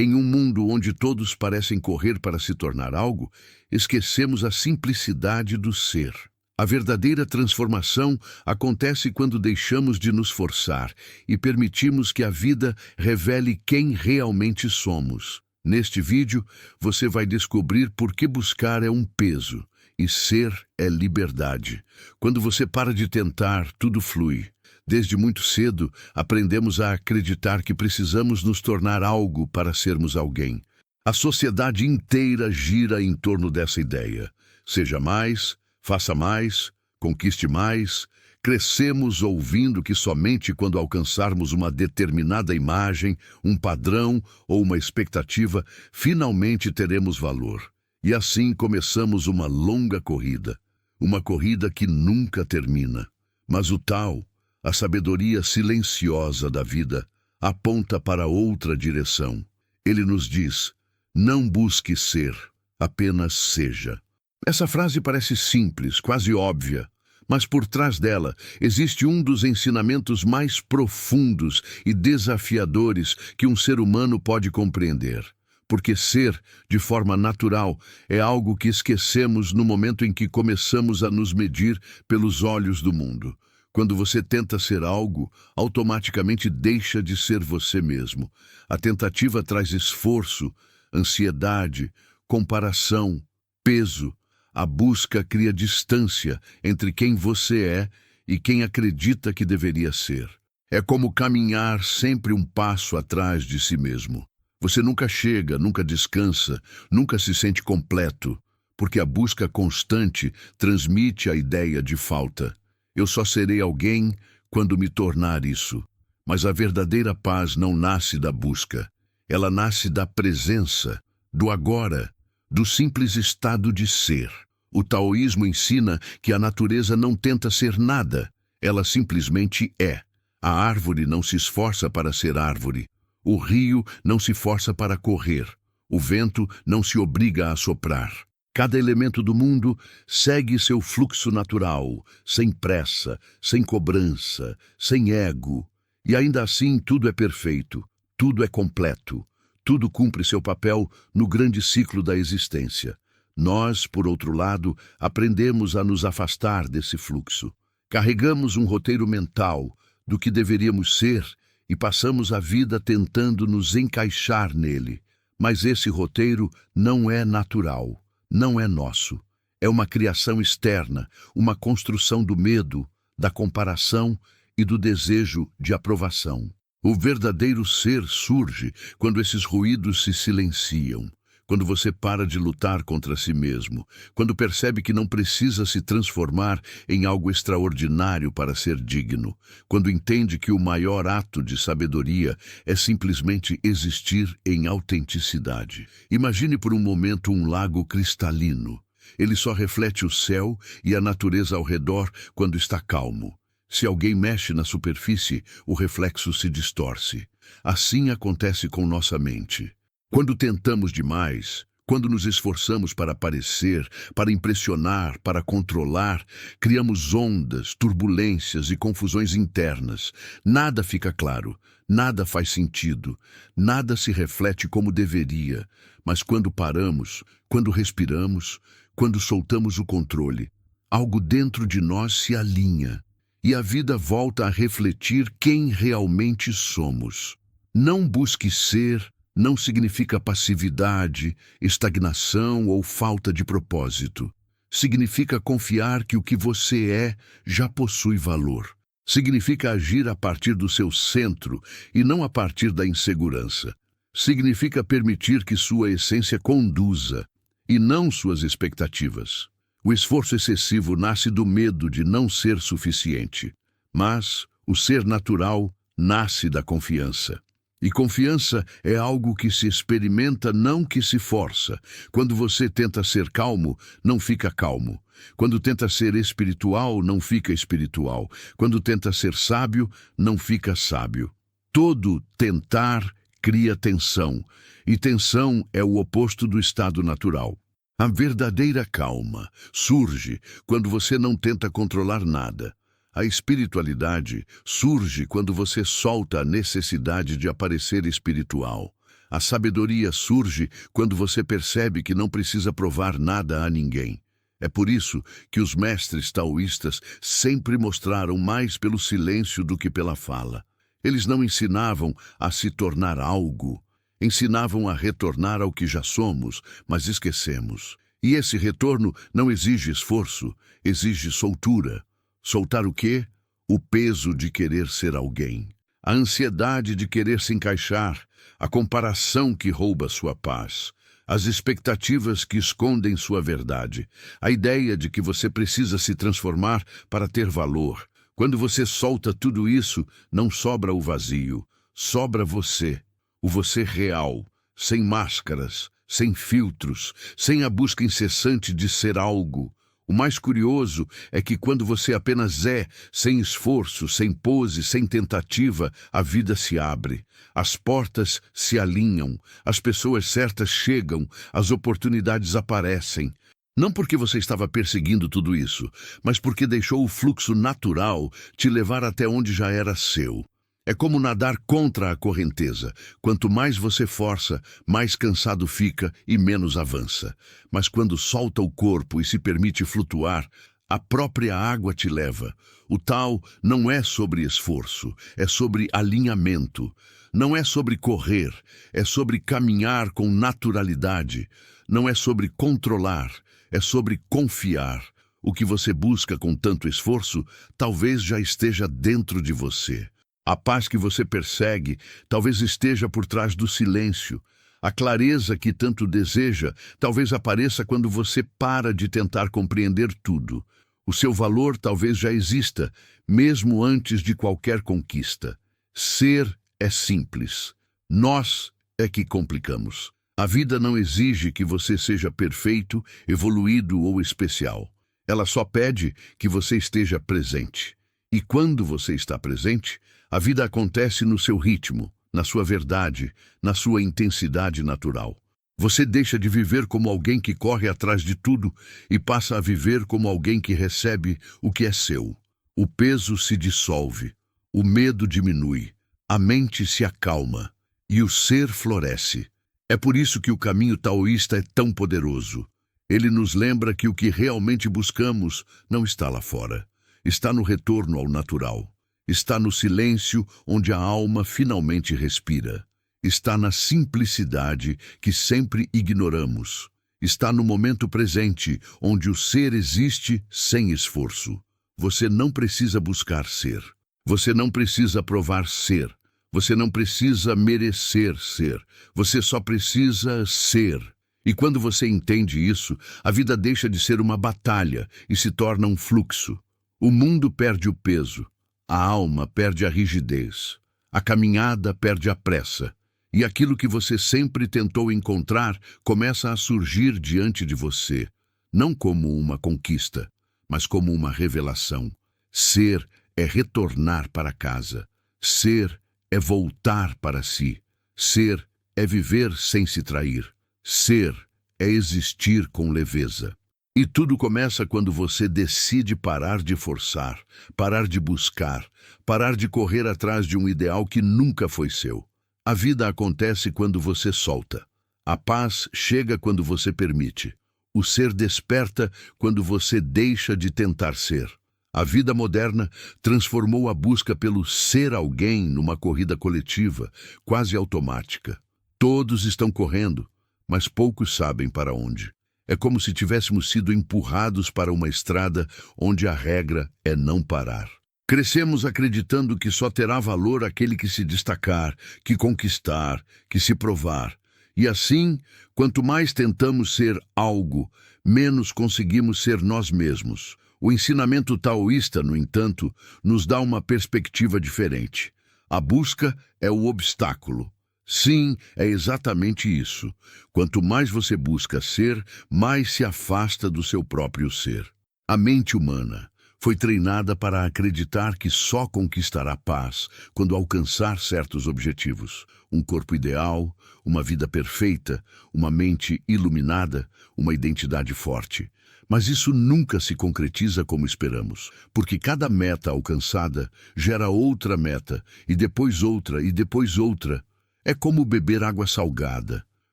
Em um mundo onde todos parecem correr para se tornar algo, esquecemos a simplicidade do ser. A verdadeira transformação acontece quando deixamos de nos forçar e permitimos que a vida revele quem realmente somos. Neste vídeo, você vai descobrir por que buscar é um peso e ser é liberdade. Quando você para de tentar, tudo flui. Desde muito cedo, aprendemos a acreditar que precisamos nos tornar algo para sermos alguém. A sociedade inteira gira em torno dessa ideia. Seja mais, faça mais, conquiste mais. Crescemos ouvindo que somente quando alcançarmos uma determinada imagem, um padrão ou uma expectativa, finalmente teremos valor. E assim começamos uma longa corrida. Uma corrida que nunca termina. Mas o Tao, a sabedoria silenciosa da vida, aponta para outra direção. Ele nos diz: não busque ser, apenas seja. Essa frase parece simples, quase óbvia, mas por trás dela existe um dos ensinamentos mais profundos e desafiadores que um ser humano pode compreender. Porque ser, de forma natural, é algo que esquecemos no momento em que começamos a nos medir pelos olhos do mundo. Quando você tenta ser algo, automaticamente deixa de ser você mesmo. A tentativa traz esforço, ansiedade, comparação, peso. A busca cria distância entre quem você é e quem acredita que deveria ser. É como caminhar sempre um passo atrás de si mesmo. Você nunca chega, nunca descansa, nunca se sente completo, porque a busca constante transmite a ideia de falta. Eu só serei alguém quando me tornar isso. Mas a verdadeira paz não nasce da busca. Ela nasce da presença, do agora, do simples estado de ser. O taoísmo ensina que a natureza não tenta ser nada, ela simplesmente é. A árvore não se esforça para ser árvore. O rio não se força para correr. O vento não se obriga a soprar. Cada elemento do mundo segue seu fluxo natural, sem pressa, sem cobrança, sem ego. E ainda assim tudo é perfeito, tudo é completo, tudo cumpre seu papel no grande ciclo da existência. Nós, por outro lado, aprendemos a nos afastar desse fluxo. Carregamos um roteiro mental do que deveríamos ser e passamos a vida tentando nos encaixar nele. Mas esse roteiro não é natural, não é nosso. É uma criação externa, uma construção do medo, da comparação e do desejo de aprovação. O verdadeiro ser surge quando esses ruídos se silenciam. Quando você para de lutar contra si mesmo, quando percebe que não precisa se transformar em algo extraordinário para ser digno, quando entende que o maior ato de sabedoria é simplesmente existir em autenticidade. Imagine por um momento um lago cristalino. Ele só reflete o céu e a natureza ao redor quando está calmo. Se alguém mexe na superfície, o reflexo se distorce. Assim acontece com nossa mente. Quando tentamos demais, quando nos esforçamos para aparecer, para impressionar, para controlar, criamos ondas, turbulências e confusões internas. Nada fica claro, nada faz sentido, nada se reflete como deveria. Mas quando paramos, quando respiramos, quando soltamos o controle, algo dentro de nós se alinha e a vida volta a refletir quem realmente somos. Não busque ser não significa passividade, estagnação ou falta de propósito. Significa confiar que o que você é já possui valor. Significa agir a partir do seu centro e não a partir da insegurança. Significa permitir que sua essência conduza e não suas expectativas. O esforço excessivo nasce do medo de não ser suficiente, mas o ser natural nasce da confiança. E confiança é algo que se experimenta, não que se força. Quando você tenta ser calmo, não fica calmo. Quando tenta ser espiritual, não fica espiritual. Quando tenta ser sábio, não fica sábio. Todo tentar cria tensão, e tensão é o oposto do estado natural. A verdadeira calma surge quando você não tenta controlar nada. A espiritualidade surge quando você solta a necessidade de aparecer espiritual. A sabedoria surge quando você percebe que não precisa provar nada a ninguém. É por isso que os mestres taoístas sempre mostraram mais pelo silêncio do que pela fala. Eles não ensinavam a se tornar algo, ensinavam a retornar ao que já somos, mas esquecemos. E esse retorno não exige esforço, exige soltura. Soltar o quê? O peso de querer ser alguém. A ansiedade de querer se encaixar, a comparação que rouba sua paz, as expectativas que escondem sua verdade, a ideia de que você precisa se transformar para ter valor. Quando você solta tudo isso, não sobra o vazio, sobra você, o você real, sem máscaras, sem filtros, sem a busca incessante de ser algo. O mais curioso é que quando você apenas é, sem esforço, sem pose, sem tentativa, a vida se abre. As portas se alinham, as pessoas certas chegam, as oportunidades aparecem. Não porque você estava perseguindo tudo isso, mas porque deixou o fluxo natural te levar até onde já era seu. É como nadar contra a correnteza. Quanto mais você força, mais cansado fica e menos avança. Mas quando solta o corpo e se permite flutuar, a própria água te leva. O tal não é sobre esforço, é sobre alinhamento. Não é sobre correr, é sobre caminhar com naturalidade. Não é sobre controlar, é sobre confiar. O que você busca com tanto esforço, talvez já esteja dentro de você. A paz que você persegue talvez esteja por trás do silêncio. A clareza que tanto deseja talvez apareça quando você para de tentar compreender tudo. O seu valor talvez já exista, mesmo antes de qualquer conquista. Ser é simples. Nós é que complicamos. A vida não exige que você seja perfeito, evoluído ou especial. Ela só pede que você esteja presente. E quando você está presente, a vida acontece no seu ritmo, na sua verdade, na sua intensidade natural. Você deixa de viver como alguém que corre atrás de tudo e passa a viver como alguém que recebe o que é seu. O peso se dissolve, o medo diminui, a mente se acalma e o ser floresce. É por isso que o caminho taoísta é tão poderoso. Ele nos lembra que o que realmente buscamos não está lá fora. Está no retorno ao natural. Está no silêncio onde a alma finalmente respira. Está na simplicidade que sempre ignoramos. Está no momento presente, onde o ser existe sem esforço. Você não precisa buscar ser. Você não precisa provar ser. Você não precisa merecer ser. Você só precisa ser. E quando você entende isso, a vida deixa de ser uma batalha e se torna um fluxo. O mundo perde o peso. A alma perde a rigidez, a caminhada perde a pressa, e aquilo que você sempre tentou encontrar começa a surgir diante de você, não como uma conquista, mas como uma revelação. Ser é retornar para casa. Ser é voltar para si. Ser é viver sem se trair. Ser é existir com leveza. E tudo começa quando você decide parar de forçar, parar de buscar, parar de correr atrás de um ideal que nunca foi seu. A vida acontece quando você solta. A paz chega quando você permite. O ser desperta quando você deixa de tentar ser. A vida moderna transformou a busca pelo ser alguém numa corrida coletiva, quase automática. Todos estão correndo, mas poucos sabem para onde. É como se tivéssemos sido empurrados para uma estrada onde a regra é não parar. Crescemos acreditando que só terá valor aquele que se destacar, que conquistar, que se provar. E assim, quanto mais tentamos ser algo, menos conseguimos ser nós mesmos. O ensinamento taoísta, no entanto, nos dá uma perspectiva diferente. A busca é o obstáculo. Sim, é exatamente isso. Quanto mais você busca ser, mais se afasta do seu próprio ser. A mente humana foi treinada para acreditar que só conquistará paz quando alcançar certos objetivos. Um corpo ideal, uma vida perfeita, uma mente iluminada, uma identidade forte. Mas isso nunca se concretiza como esperamos, porque cada meta alcançada gera outra meta, e depois outra, e depois outra. É como beber água salgada.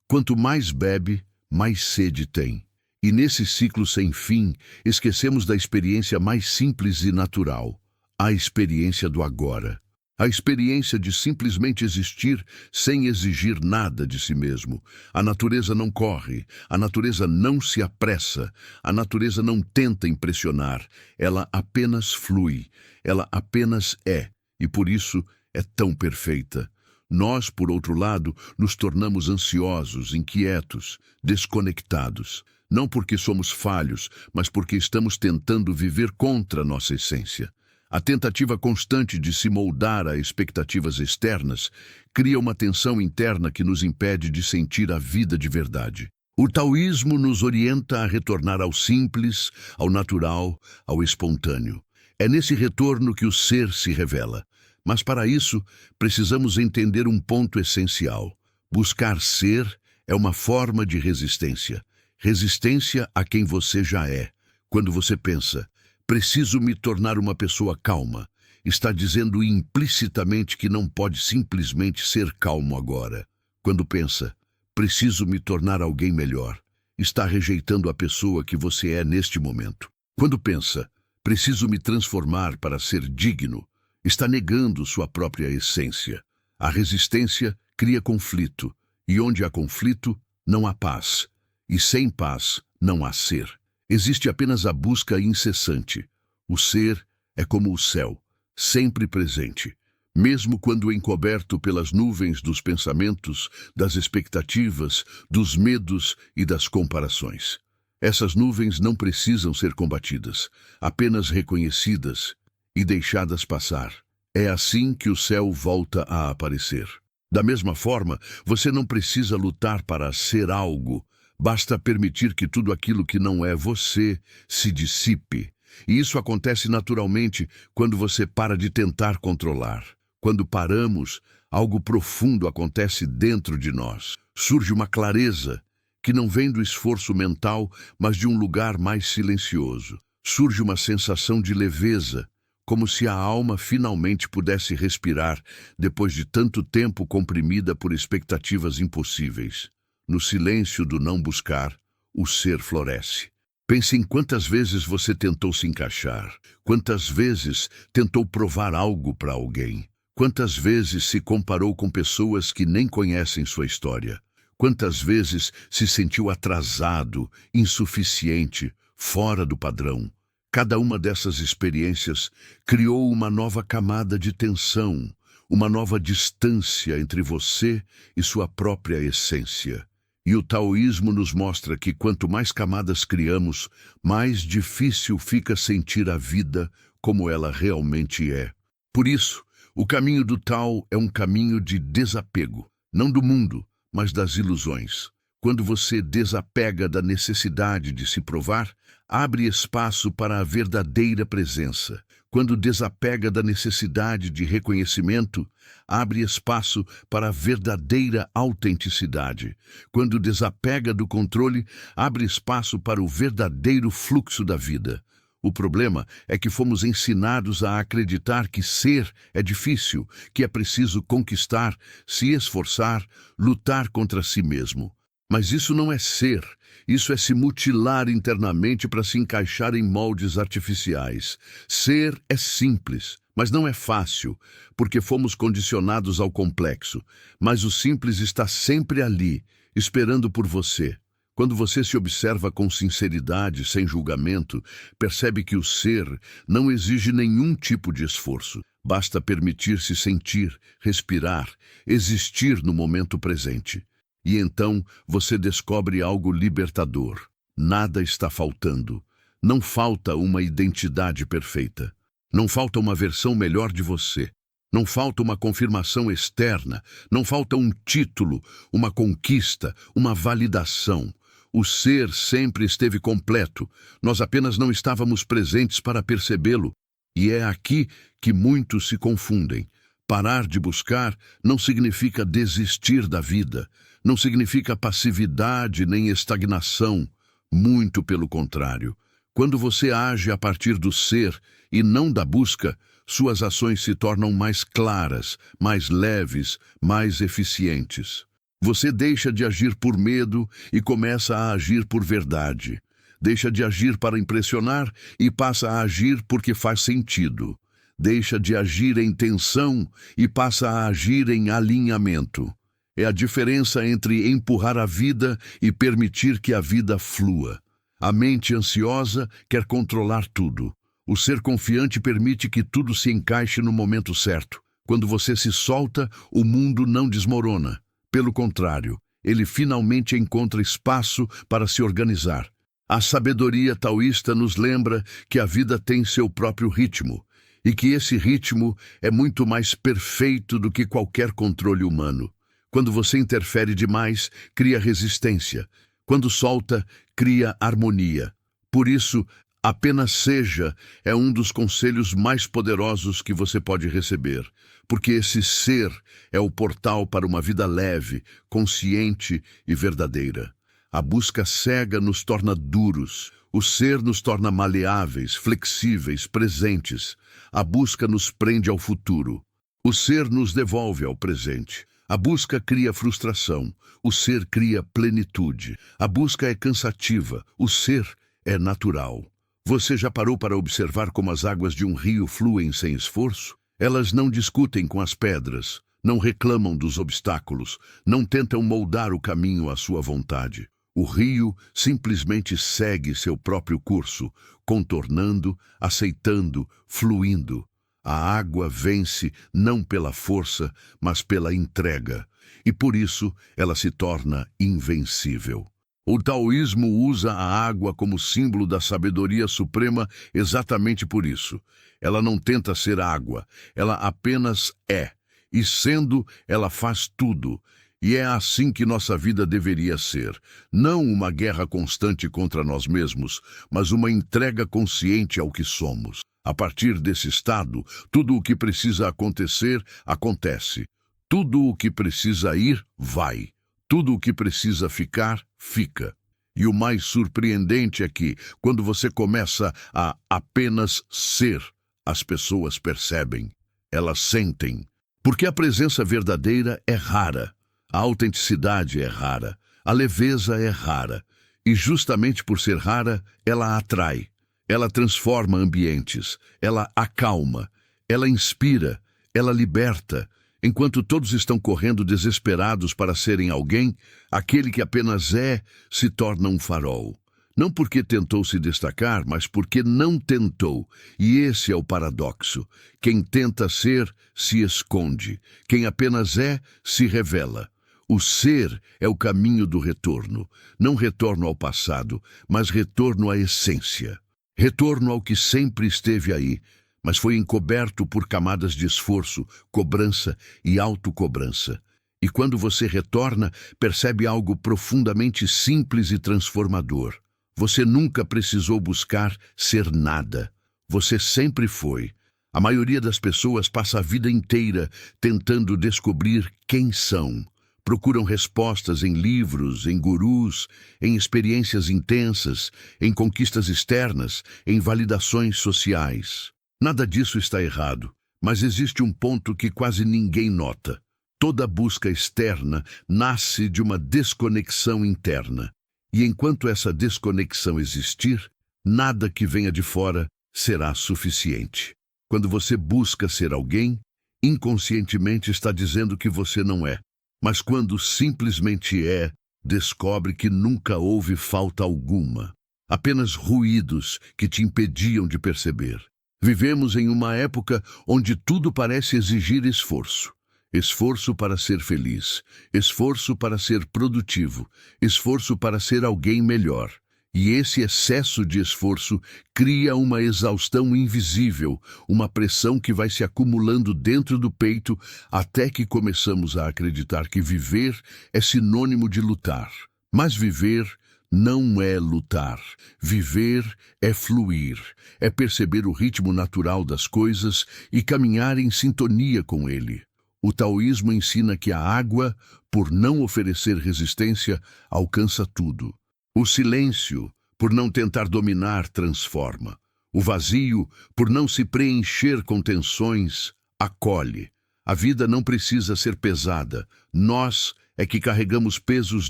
Quanto mais bebe, mais sede tem. E nesse ciclo sem fim, esquecemos da experiência mais simples e natural, a experiência do agora. A experiência de simplesmente existir sem exigir nada de si mesmo. A natureza não corre, a natureza não se apressa, a natureza não tenta impressionar, ela apenas flui, ela apenas é, e por isso é tão perfeita. Nós, por outro lado, nos tornamos ansiosos, inquietos, desconectados. Não porque somos falhos, mas porque estamos tentando viver contra nossa essência. A tentativa constante de se moldar a expectativas externas cria uma tensão interna que nos impede de sentir a vida de verdade. O taoísmo nos orienta a retornar ao simples, ao natural, ao espontâneo. É nesse retorno que o ser se revela. Mas para isso, precisamos entender um ponto essencial. Buscar ser é uma forma de resistência. Resistência a quem você já é. Quando você pensa, preciso me tornar uma pessoa calma, está dizendo implicitamente que não pode simplesmente ser calmo agora. Quando pensa, preciso me tornar alguém melhor, está rejeitando a pessoa que você é neste momento. Quando pensa, preciso me transformar para ser digno, está negando sua própria essência. A resistência cria conflito, e onde há conflito, não há paz. E sem paz, não há ser. Existe apenas a busca incessante. O ser é como o céu, sempre presente. Mesmo quando encoberto pelas nuvens dos pensamentos, das expectativas, dos medos e das comparações. Essas nuvens não precisam ser combatidas, apenas reconhecidas e deixadas passar. É assim que o céu volta a aparecer. Da mesma forma, você não precisa lutar para ser algo. Basta permitir que tudo aquilo que não é você se dissipe. E isso acontece naturalmente quando você para de tentar controlar. Quando paramos, algo profundo acontece dentro de nós. Surge uma clareza que não vem do esforço mental, mas de um lugar mais silencioso. Surge uma sensação de leveza, como se a alma finalmente pudesse respirar depois de tanto tempo comprimida por expectativas impossíveis. No silêncio do não buscar, o ser floresce. Pense em quantas vezes você tentou se encaixar, quantas vezes tentou provar algo para alguém, quantas vezes se comparou com pessoas que nem conhecem sua história, quantas vezes se sentiu atrasado, insuficiente, fora do padrão. Cada uma dessas experiências criou uma nova camada de tensão, uma nova distância entre você e sua própria essência. E o taoísmo nos mostra que quanto mais camadas criamos, mais difícil fica sentir a vida como ela realmente é. Por isso, o caminho do Tao é um caminho de desapego, não do mundo, mas das ilusões. Quando você desapega da necessidade de se provar, abre espaço para a verdadeira presença. Quando desapega da necessidade de reconhecimento, abre espaço para a verdadeira autenticidade. Quando desapega do controle, abre espaço para o verdadeiro fluxo da vida. O problema é que fomos ensinados a acreditar que ser é difícil, que é preciso conquistar, se esforçar, lutar contra si mesmo. Mas isso não é ser, isso é se mutilar internamente para se encaixar em moldes artificiais. Ser é simples, mas não é fácil, porque fomos condicionados ao complexo. Mas o simples está sempre ali, esperando por você. Quando você se observa com sinceridade, sem julgamento, percebe que o ser não exige nenhum tipo de esforço. Basta permitir-se sentir, respirar, existir no momento presente. E então você descobre algo libertador. Nada está faltando. Não falta uma identidade perfeita. Não falta uma versão melhor de você. Não falta uma confirmação externa. Não falta um título, uma conquista, uma validação. O ser sempre esteve completo. Nós apenas não estávamos presentes para percebê-lo. E é aqui que muitos se confundem. Parar de buscar não significa desistir da vida. Não significa passividade nem estagnação, muito pelo contrário. Quando você age a partir do ser e não da busca, suas ações se tornam mais claras, mais leves, mais eficientes. Você deixa de agir por medo e começa a agir por verdade. Deixa de agir para impressionar e passa a agir porque faz sentido. Deixa de agir em tensão e passa a agir em alinhamento. É a diferença entre empurrar a vida e permitir que a vida flua. A mente ansiosa quer controlar tudo. O ser confiante permite que tudo se encaixe no momento certo. Quando você se solta, o mundo não desmorona. Pelo contrário, ele finalmente encontra espaço para se organizar. A sabedoria taoísta nos lembra que a vida tem seu próprio ritmo, e que esse ritmo é muito mais perfeito do que qualquer controle humano. Quando você interfere demais, cria resistência. Quando solta, cria harmonia. Por isso, apenas seja é um dos conselhos mais poderosos que você pode receber, porque esse ser é o portal para uma vida leve, consciente e verdadeira. A busca cega nos torna duros, o ser nos torna maleáveis, flexíveis, presentes. A busca nos prende ao futuro. O ser nos devolve ao presente. A busca cria frustração, o ser cria plenitude. A busca é cansativa, o ser é natural. Você já parou para observar como as águas de um rio fluem sem esforço? Elas não discutem com as pedras, não reclamam dos obstáculos, não tentam moldar o caminho à sua vontade. O rio simplesmente segue seu próprio curso, contornando, aceitando, fluindo. A água vence não pela força, mas pela entrega, e por isso ela se torna invencível. O taoísmo usa a água como símbolo da sabedoria suprema exatamente por isso. Ela não tenta ser água, ela apenas é, e sendo, ela faz tudo. E é assim que nossa vida deveria ser. Não uma guerra constante contra nós mesmos, mas uma entrega consciente ao que somos. A partir desse estado, tudo o que precisa acontecer, acontece. Tudo o que precisa ir, vai. Tudo o que precisa ficar, fica. E o mais surpreendente é que, quando você começa a apenas ser, as pessoas percebem. Elas sentem. Porque a presença verdadeira é rara. A autenticidade é rara, a leveza é rara, e justamente por ser rara, ela atrai, ela transforma ambientes, ela acalma, ela inspira, ela liberta. Enquanto todos estão correndo desesperados para serem alguém, aquele que apenas é se torna um farol. Não porque tentou se destacar, mas porque não tentou. E esse é o paradoxo. Quem tenta ser, se esconde. Quem apenas é, se revela. O ser é o caminho do retorno, não retorno ao passado, mas retorno à essência. Retorno ao que sempre esteve aí, mas foi encoberto por camadas de esforço, cobrança e autocobrança. E quando você retorna, percebe algo profundamente simples e transformador. Você nunca precisou buscar ser nada. Você sempre foi. A maioria das pessoas passa a vida inteira tentando descobrir quem são. Procuram respostas em livros, em gurus, em experiências intensas, em conquistas externas, em validações sociais. Nada disso está errado, mas existe um ponto que quase ninguém nota. Toda busca externa nasce de uma desconexão interna. E enquanto essa desconexão existir, nada que venha de fora será suficiente. Quando você busca ser alguém, inconscientemente está dizendo que você não é. Mas quando simplesmente é, descobre que nunca houve falta alguma. Apenas ruídos que te impediam de perceber. Vivemos em uma época onde tudo parece exigir esforço. Esforço para ser feliz, esforço para ser produtivo, esforço para ser alguém melhor. E esse excesso de esforço cria uma exaustão invisível, uma pressão que vai se acumulando dentro do peito até que começamos a acreditar que viver é sinônimo de lutar. Mas viver não é lutar. Viver é fluir, é perceber o ritmo natural das coisas e caminhar em sintonia com ele. O taoísmo ensina que a água, por não oferecer resistência, alcança tudo. O silêncio, por não tentar dominar, transforma. O vazio, por não se preencher com tensões, acolhe. A vida não precisa ser pesada. Nós é que carregamos pesos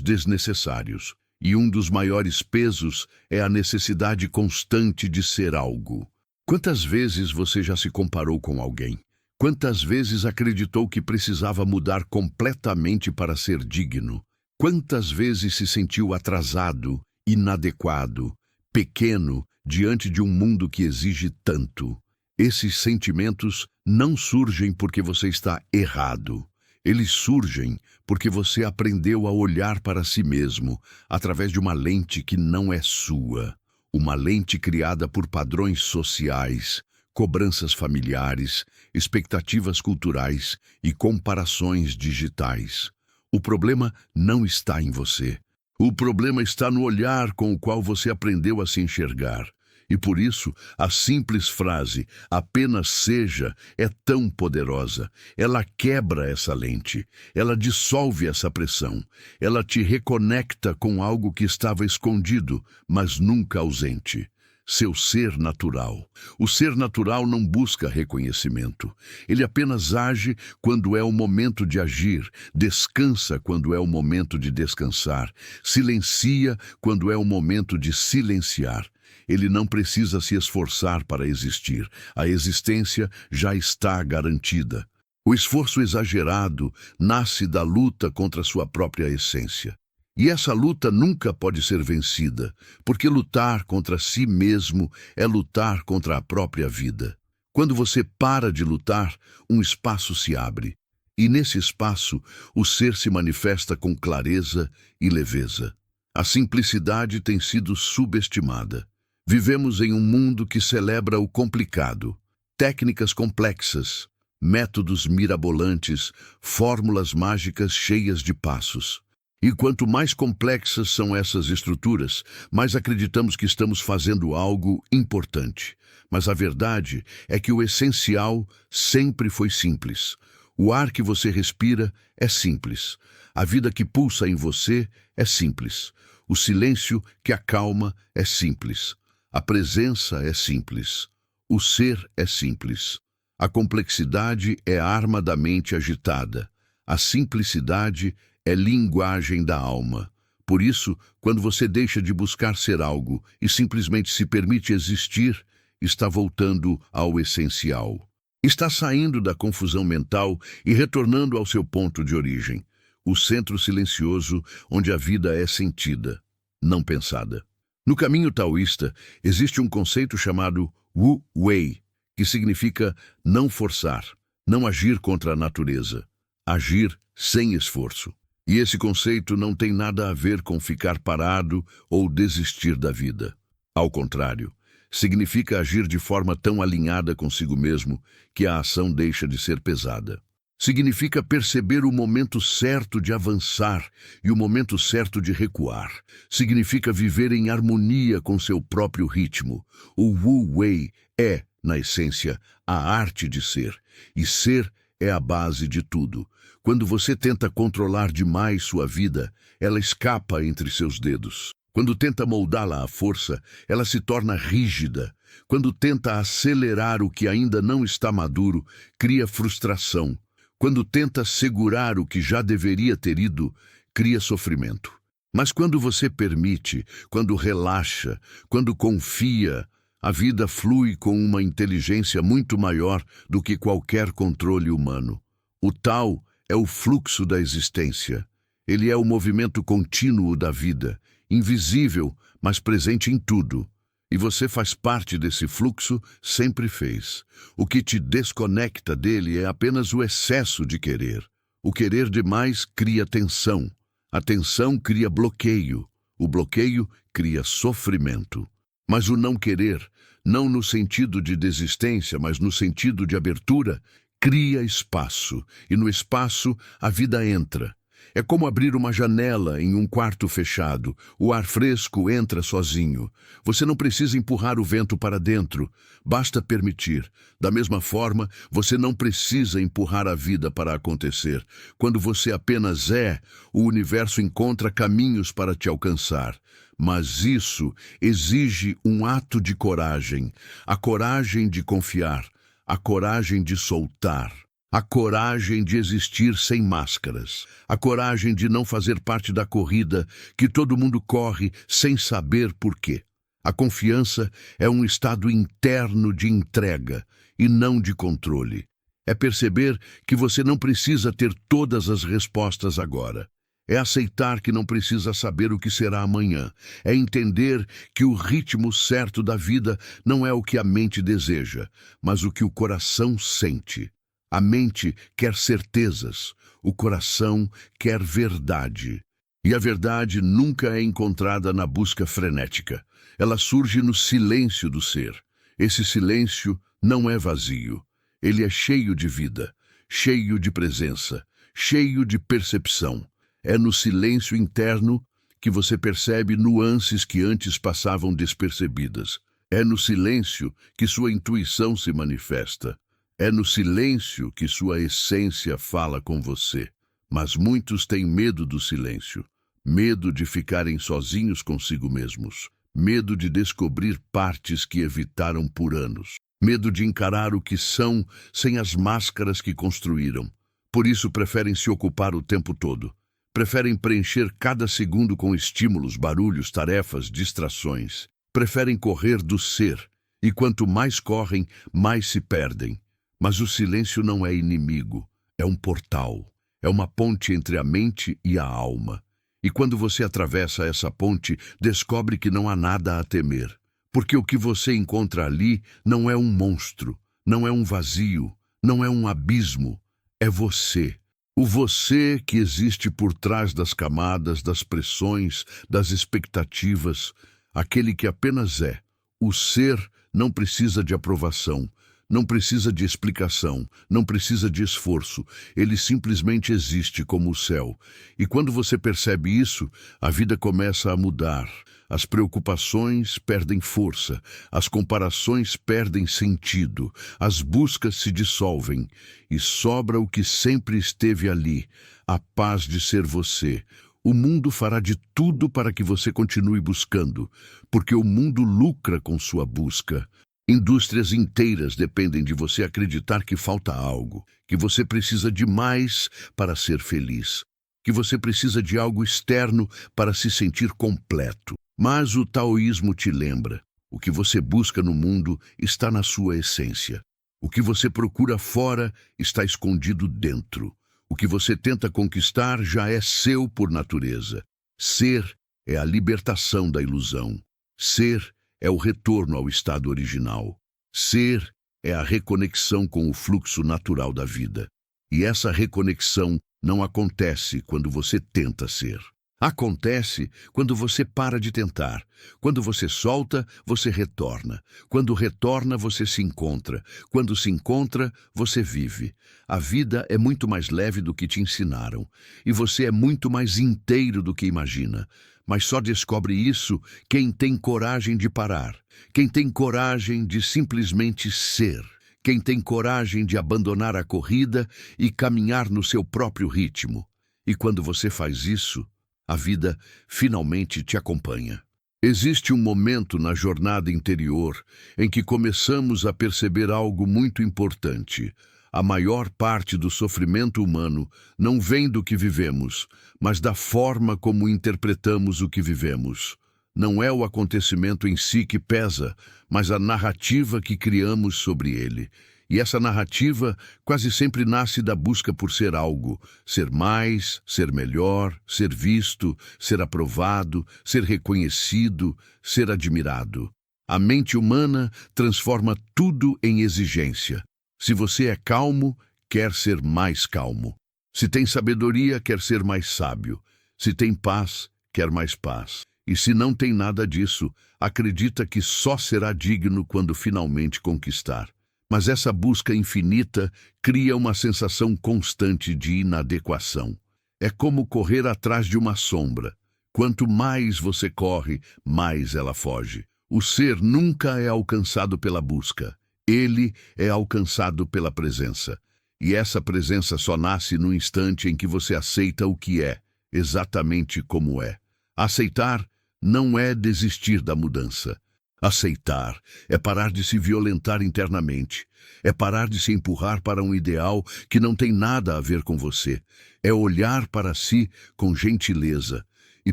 desnecessários. E um dos maiores pesos é a necessidade constante de ser algo. Quantas vezes você já se comparou com alguém? Quantas vezes acreditou que precisava mudar completamente para ser digno? Quantas vezes se sentiu atrasado, inadequado, pequeno diante de um mundo que exige tanto? Esses sentimentos não surgem porque você está errado. Eles surgem porque você aprendeu a olhar para si mesmo através de uma lente que não é sua. Uma lente criada por padrões sociais, cobranças familiares, expectativas culturais e comparações digitais. O problema não está em você. O problema está no olhar com o qual você aprendeu a se enxergar. E por isso, a simples frase, apenas seja, é tão poderosa. Ela quebra essa lente, ela dissolve essa pressão, ela te reconecta com algo que estava escondido, mas nunca ausente. Seu ser natural. O ser natural não busca reconhecimento. Ele apenas age quando é o momento de agir, descansa quando é o momento de descansar, silencia quando é o momento de silenciar. Ele não precisa se esforçar para existir. A existência já está garantida. O esforço exagerado nasce da luta contra sua própria essência. E essa luta nunca pode ser vencida, porque lutar contra si mesmo é lutar contra a própria vida. Quando você para de lutar, um espaço se abre. E nesse espaço, o ser se manifesta com clareza e leveza. A simplicidade tem sido subestimada. Vivemos em um mundo que celebra o complicado, técnicas complexas, métodos mirabolantes, fórmulas mágicas cheias de passos. E quanto mais complexas são essas estruturas, mais acreditamos que estamos fazendo algo importante. Mas a verdade é que o essencial sempre foi simples. O ar que você respira é simples. A vida que pulsa em você é simples. O silêncio que acalma é simples. A presença é simples. O ser é simples. A complexidade é arma da mente agitada. A simplicidade é linguagem da alma. Por isso, quando você deixa de buscar ser algo e simplesmente se permite existir, está voltando ao essencial. Está saindo da confusão mental e retornando ao seu ponto de origem, o centro silencioso onde a vida é sentida, não pensada. No caminho taoísta, existe um conceito chamado Wu Wei, que significa não forçar, não agir contra a natureza, agir sem esforço. E esse conceito não tem nada a ver com ficar parado ou desistir da vida. Ao contrário, significa agir de forma tão alinhada consigo mesmo que a ação deixa de ser pesada. Significa perceber o momento certo de avançar e o momento certo de recuar. Significa viver em harmonia com seu próprio ritmo. O Wu Wei é, na essência, a arte de ser. E ser é a base de tudo. Quando você tenta controlar demais sua vida, ela escapa entre seus dedos. Quando tenta moldá-la à força, ela se torna rígida. Quando tenta acelerar o que ainda não está maduro, cria frustração. Quando tenta segurar o que já deveria ter ido, cria sofrimento. Mas quando você permite, quando relaxa, quando confia, a vida flui com uma inteligência muito maior do que qualquer controle humano. O Tao é o fluxo da existência. Ele é o movimento contínuo da vida, invisível, mas presente em tudo. E você faz parte desse fluxo, sempre fez. O que te desconecta dele é apenas o excesso de querer. O querer demais cria tensão. A tensão cria bloqueio. O bloqueio cria sofrimento. Mas o não querer, não no sentido de desistência, mas no sentido de abertura, cria espaço. E no espaço, a vida entra. É como abrir uma janela em um quarto fechado. O ar fresco entra sozinho. Você não precisa empurrar o vento para dentro, basta permitir. Da mesma forma, você não precisa empurrar a vida para acontecer. Quando você apenas é, o universo encontra caminhos para te alcançar. Mas isso exige um ato de coragem, a coragem de confiar, a coragem de soltar. A coragem de existir sem máscaras. A coragem de não fazer parte da corrida que todo mundo corre sem saber por quê. A confiança é um estado interno de entrega e não de controle. É perceber que você não precisa ter todas as respostas agora. É aceitar que não precisa saber o que será amanhã. É entender que o ritmo certo da vida não é o que a mente deseja, mas o que o coração sente. A mente quer certezas, o coração quer verdade. E a verdade nunca é encontrada na busca frenética. Ela surge no silêncio do ser. Esse silêncio não é vazio. Ele é cheio de vida, cheio de presença, cheio de percepção. É no silêncio interno que você percebe nuances que antes passavam despercebidas. É no silêncio que sua intuição se manifesta. É no silêncio que sua essência fala com você. Mas muitos têm medo do silêncio. Medo de ficarem sozinhos consigo mesmos. Medo de descobrir partes que evitaram por anos. Medo de encarar o que são sem as máscaras que construíram. Por isso preferem se ocupar o tempo todo. Preferem preencher cada segundo com estímulos, barulhos, tarefas, distrações. Preferem correr do ser. E quanto mais correm, mais se perdem. Mas o silêncio não é inimigo, é um portal, é uma ponte entre a mente e a alma. E quando você atravessa essa ponte, descobre que não há nada a temer. Porque o que você encontra ali não é um monstro, não é um vazio, não é um abismo, é você. O você que existe por trás das camadas, das pressões, das expectativas, aquele que apenas é. O ser não precisa de aprovação. Não precisa de explicação, não precisa de esforço. Ele simplesmente existe como o céu. E quando você percebe isso, a vida começa a mudar. As preocupações perdem força, as comparações perdem sentido, as buscas se dissolvem e sobra o que sempre esteve ali, a paz de ser você. O mundo fará de tudo para que você continue buscando, porque o mundo lucra com sua busca. Indústrias inteiras dependem de você acreditar que falta algo, que você precisa de mais para ser feliz, que você precisa de algo externo para se sentir completo. Mas o taoísmo te lembra, o que você busca no mundo está na sua essência. O que você procura fora está escondido dentro. O que você tenta conquistar já é seu por natureza. Ser é a libertação da ilusão. Ser é o retorno ao estado original. Ser é a reconexão com o fluxo natural da vida. E essa reconexão não acontece quando você tenta ser. Acontece quando você para de tentar. Quando você solta, você retorna. Quando retorna, você se encontra. Quando se encontra, você vive. A vida é muito mais leve do que te ensinaram. E você é muito mais inteiro do que imagina. Mas só descobre isso quem tem coragem de parar, quem tem coragem de simplesmente ser, quem tem coragem de abandonar a corrida e caminhar no seu próprio ritmo. E quando você faz isso, a vida finalmente te acompanha. Existe um momento na jornada interior em que começamos a perceber algo muito importante. A maior parte do sofrimento humano não vem do que vivemos, mas da forma como interpretamos o que vivemos. Não é o acontecimento em si que pesa, mas a narrativa que criamos sobre ele. E essa narrativa quase sempre nasce da busca por ser algo, ser mais, ser melhor, ser visto, ser aprovado, ser reconhecido, ser admirado. A mente humana transforma tudo em exigência. Se você é calmo, quer ser mais calmo. Se tem sabedoria, quer ser mais sábio. Se tem paz, quer mais paz. E se não tem nada disso, acredita que só será digno quando finalmente conquistar. Mas essa busca infinita cria uma sensação constante de inadequação. É como correr atrás de uma sombra. Quanto mais você corre, mais ela foge. O ser nunca é alcançado pela busca. Ele é alcançado pela presença. E essa presença só nasce no instante em que você aceita o que é, exatamente como é. Aceitar não é desistir da mudança. Aceitar é parar de se violentar internamente. É parar de se empurrar para um ideal que não tem nada a ver com você. É olhar para si com gentileza e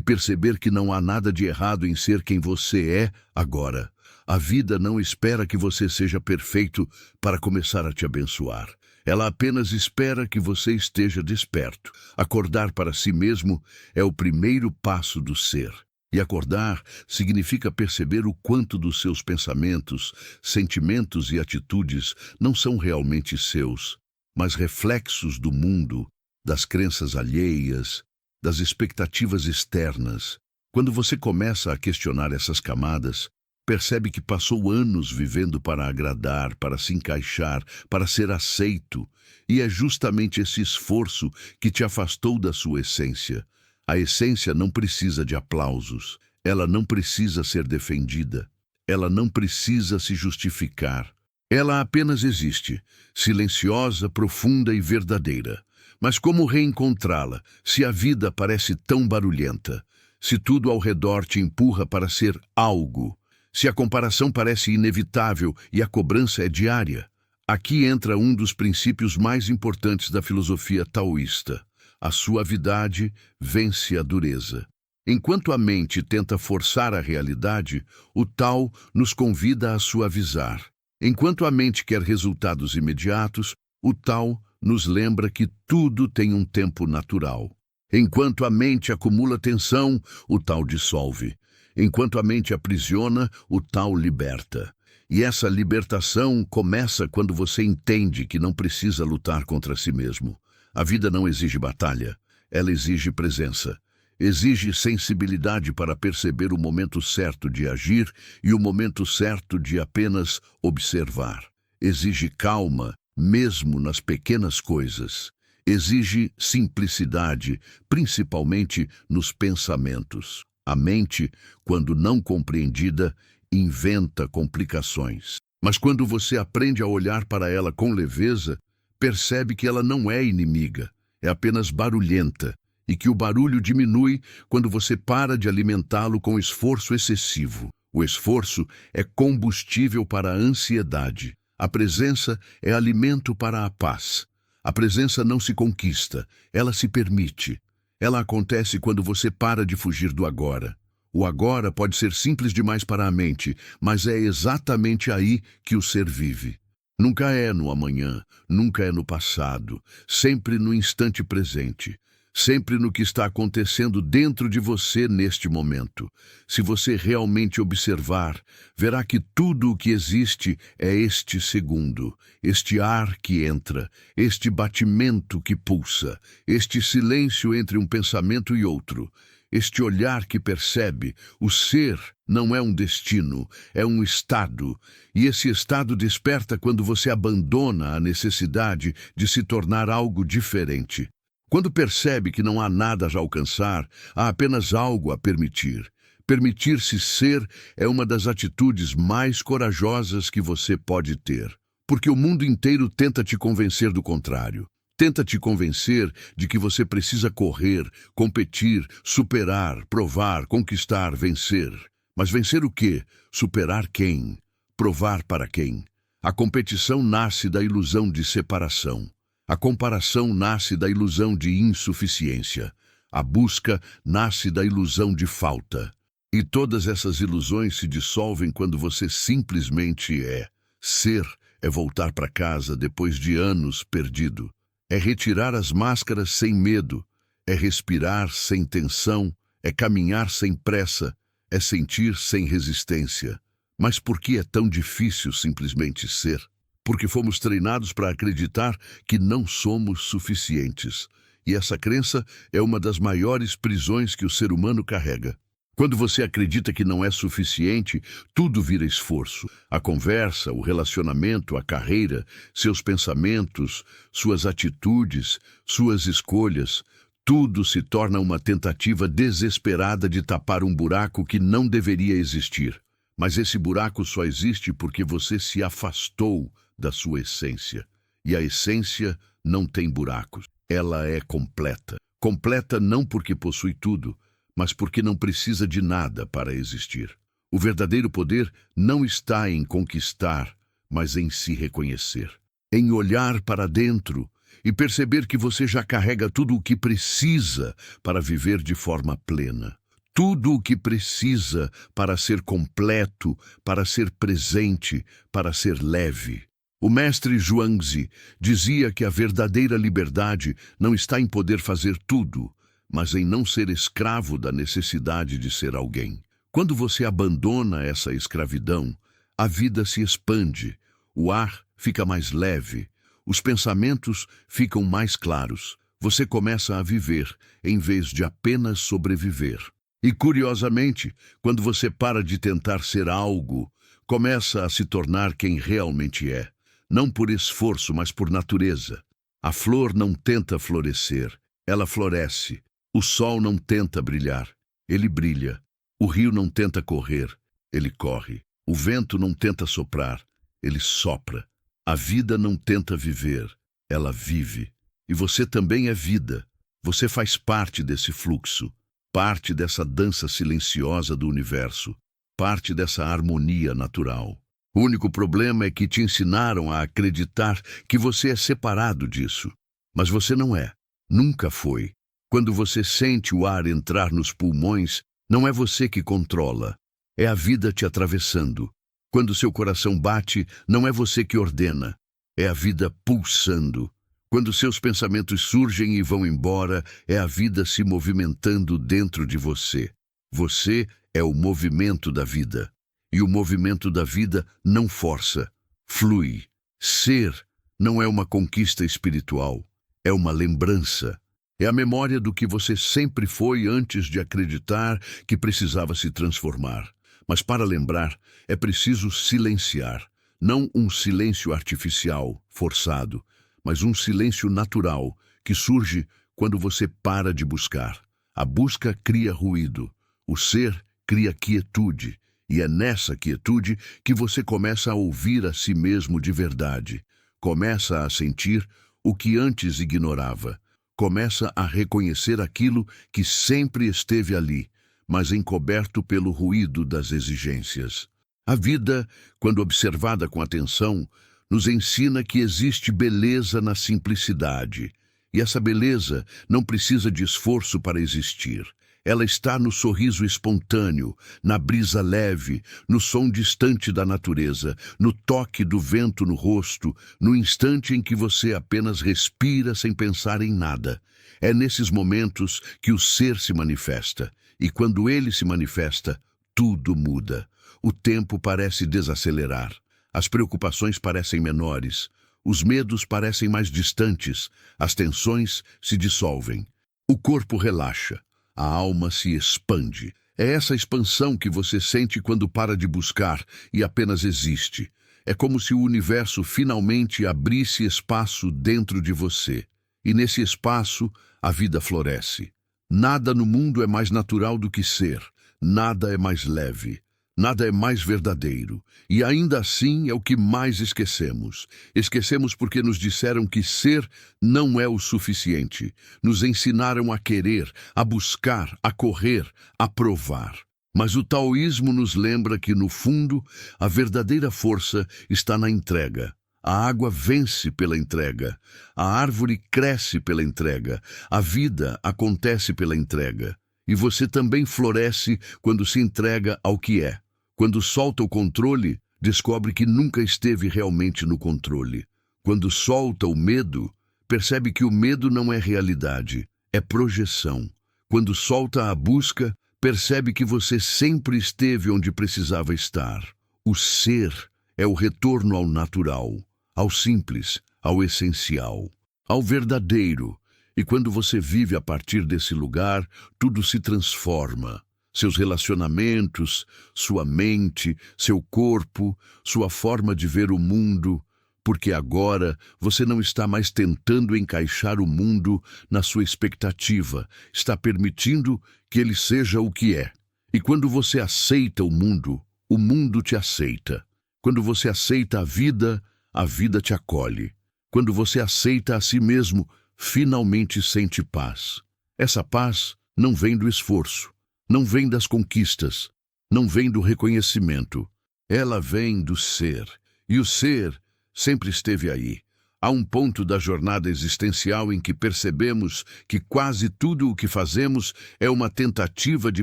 perceber que não há nada de errado em ser quem você é agora. A vida não espera que você seja perfeito para começar a te abençoar. Ela apenas espera que você esteja desperto. Acordar para si mesmo é o primeiro passo do ser. E acordar significa perceber o quanto dos seus pensamentos, sentimentos e atitudes não são realmente seus, mas reflexos do mundo, das crenças alheias, das expectativas externas. Quando você começa a questionar essas camadas, percebe que passou anos vivendo para agradar, para se encaixar, para ser aceito, e é justamente esse esforço que te afastou da sua essência. A essência não precisa de aplausos, ela não precisa ser defendida, ela não precisa se justificar. Ela apenas existe, silenciosa, profunda e verdadeira. Mas como reencontrá-la, se a vida parece tão barulhenta, se tudo ao redor te empurra para ser algo, se a comparação parece inevitável e a cobrança é diária? Aqui entra um dos princípios mais importantes da filosofia taoísta. A suavidade vence a dureza. Enquanto a mente tenta forçar a realidade, o Tao nos convida a suavizar. Enquanto a mente quer resultados imediatos, o Tao nos lembra que tudo tem um tempo natural. Enquanto a mente acumula tensão, o Tao dissolve. Enquanto a mente aprisiona, o Tao liberta. E essa libertação começa quando você entende que não precisa lutar contra si mesmo. A vida não exige batalha, ela exige presença. Exige sensibilidade para perceber o momento certo de agir e o momento certo de apenas observar. Exige calma, mesmo nas pequenas coisas. Exige simplicidade, principalmente nos pensamentos. A mente, quando não compreendida, inventa complicações. Mas quando você aprende a olhar para ela com leveza, percebe que ela não é inimiga, é apenas barulhenta, e que o barulho diminui quando você para de alimentá-lo com esforço excessivo. O esforço é combustível para a ansiedade. A presença é alimento para a paz. A presença não se conquista, ela se permite. Ela acontece quando você para de fugir do agora. O agora pode ser simples demais para a mente, mas é exatamente aí que o ser vive. Nunca é no amanhã, nunca é no passado, sempre no instante presente, sempre no que está acontecendo dentro de você neste momento. Se você realmente observar, verá que tudo o que existe é este segundo, este ar que entra, este batimento que pulsa, este silêncio entre um pensamento e outro. Este olhar que percebe, o ser não é um destino, é um estado, e esse estado desperta quando você abandona a necessidade de se tornar algo diferente. Quando percebe que não há nada a alcançar, há apenas algo a permitir. Permitir-se ser é uma das atitudes mais corajosas que você pode ter, porque o mundo inteiro tenta te convencer do contrário. Tenta te convencer de que você precisa correr, competir, superar, provar, conquistar, vencer. Mas vencer o quê? Superar quem? Provar para quem? A competição nasce da ilusão de separação. A comparação nasce da ilusão de insuficiência. A busca nasce da ilusão de falta. E todas essas ilusões se dissolvem quando você simplesmente é. Ser é voltar para casa depois de anos perdido. É retirar as máscaras sem medo, é respirar sem tensão, é caminhar sem pressa, é sentir sem resistência. Mas por que é tão difícil simplesmente ser? Porque fomos treinados para acreditar que não somos suficientes. E essa crença é uma das maiores prisões que o ser humano carrega. Quando você acredita que não é suficiente, tudo vira esforço. A conversa, o relacionamento, a carreira, seus pensamentos, suas atitudes, suas escolhas, Tudo se torna uma tentativa desesperada de tapar um buraco que não deveria existir. Mas esse buraco só existe porque você se afastou da sua essência. E a essência não tem buracos. Ela é completa. Completa não porque possui tudo, mas porque não precisa de nada para existir. O verdadeiro poder não está em conquistar, mas em se reconhecer. Em olhar para dentro e perceber que você já carrega tudo o que precisa para viver de forma plena. Tudo o que precisa para ser completo, para ser presente, para ser leve. O mestre Zhuangzi dizia que a verdadeira liberdade não está em poder fazer tudo, mas em não ser escravo da necessidade de ser alguém. Quando você abandona essa escravidão, a vida se expande, o ar fica mais leve, os pensamentos ficam mais claros. Você começa a viver em vez de apenas sobreviver. E, curiosamente, quando você para de tentar ser algo, começa a se tornar quem realmente é. Não por esforço, mas por natureza. A flor não tenta florescer, ela floresce. O sol não tenta brilhar, ele brilha. O rio não tenta correr, ele corre. O vento não tenta soprar, ele sopra. A vida não tenta viver, ela vive. E você também é vida. Você faz parte desse fluxo, parte dessa dança silenciosa do universo, parte dessa harmonia natural. O único problema é que te ensinaram a acreditar que você é separado disso. Mas você não é. Nunca foi. Quando você sente o ar entrar nos pulmões, não é você que controla. É a vida te atravessando. Quando seu coração bate, não é você que ordena. É a vida pulsando. Quando seus pensamentos surgem e vão embora, é a vida se movimentando dentro de você. Você é o movimento da vida. E o movimento da vida não força, flui. Ser não é uma conquista espiritual, é uma lembrança. É a memória do que você sempre foi antes de acreditar que precisava se transformar. Mas para lembrar, é preciso silenciar. Não um silêncio artificial, forçado, mas um silêncio natural que surge quando você para de buscar. A busca cria ruído, o ser cria quietude. E é nessa quietude que você começa a ouvir a si mesmo de verdade. Começa a sentir o que antes ignorava. Começa a reconhecer aquilo que sempre esteve ali, mas encoberto pelo ruído das exigências. A vida, quando observada com atenção, nos ensina que existe beleza na simplicidade. E essa beleza não precisa de esforço para existir. Ela está no sorriso espontâneo, na brisa leve, no som distante da natureza, no toque do vento no rosto, no instante em que você apenas respira sem pensar em nada. É nesses momentos que o ser se manifesta, e quando ele se manifesta, tudo muda. O tempo parece desacelerar, as preocupações parecem menores, os medos parecem mais distantes, as tensões se dissolvem. O corpo relaxa. A alma se expande. É essa expansão que você sente quando para de buscar e apenas existe. É como se o universo finalmente abrisse espaço dentro de você. E nesse espaço, a vida floresce. Nada no mundo é mais natural do que ser. Nada é mais leve. Nada é mais verdadeiro. E ainda assim é o que mais esquecemos. Esquecemos porque nos disseram que ser não é o suficiente. Nos ensinaram a querer, a buscar, a correr, a provar. Mas o taoísmo nos lembra que, no fundo, a verdadeira força está na entrega. A água vence pela entrega. A árvore cresce pela entrega. A vida acontece pela entrega. E você também floresce quando se entrega ao que é. Quando solta o controle, descobre que nunca esteve realmente no controle. Quando solta o medo, percebe que o medo não é realidade, é projeção. Quando solta a busca, percebe que você sempre esteve onde precisava estar. O ser é o retorno ao natural, ao simples, ao essencial, ao verdadeiro. E quando você vive a partir desse lugar, tudo se transforma. Seus relacionamentos, sua mente, seu corpo, sua forma de ver o mundo, porque agora você não está mais tentando encaixar o mundo na sua expectativa, está permitindo que ele seja o que é. E quando você aceita o mundo te aceita. Quando você aceita a vida te acolhe. Quando você aceita a si mesmo, finalmente sente paz. Essa paz não vem do esforço, não vem das conquistas, não vem do reconhecimento. Ela vem do ser. E o ser sempre esteve aí. Há um ponto da jornada existencial em que percebemos que quase tudo o que fazemos é uma tentativa de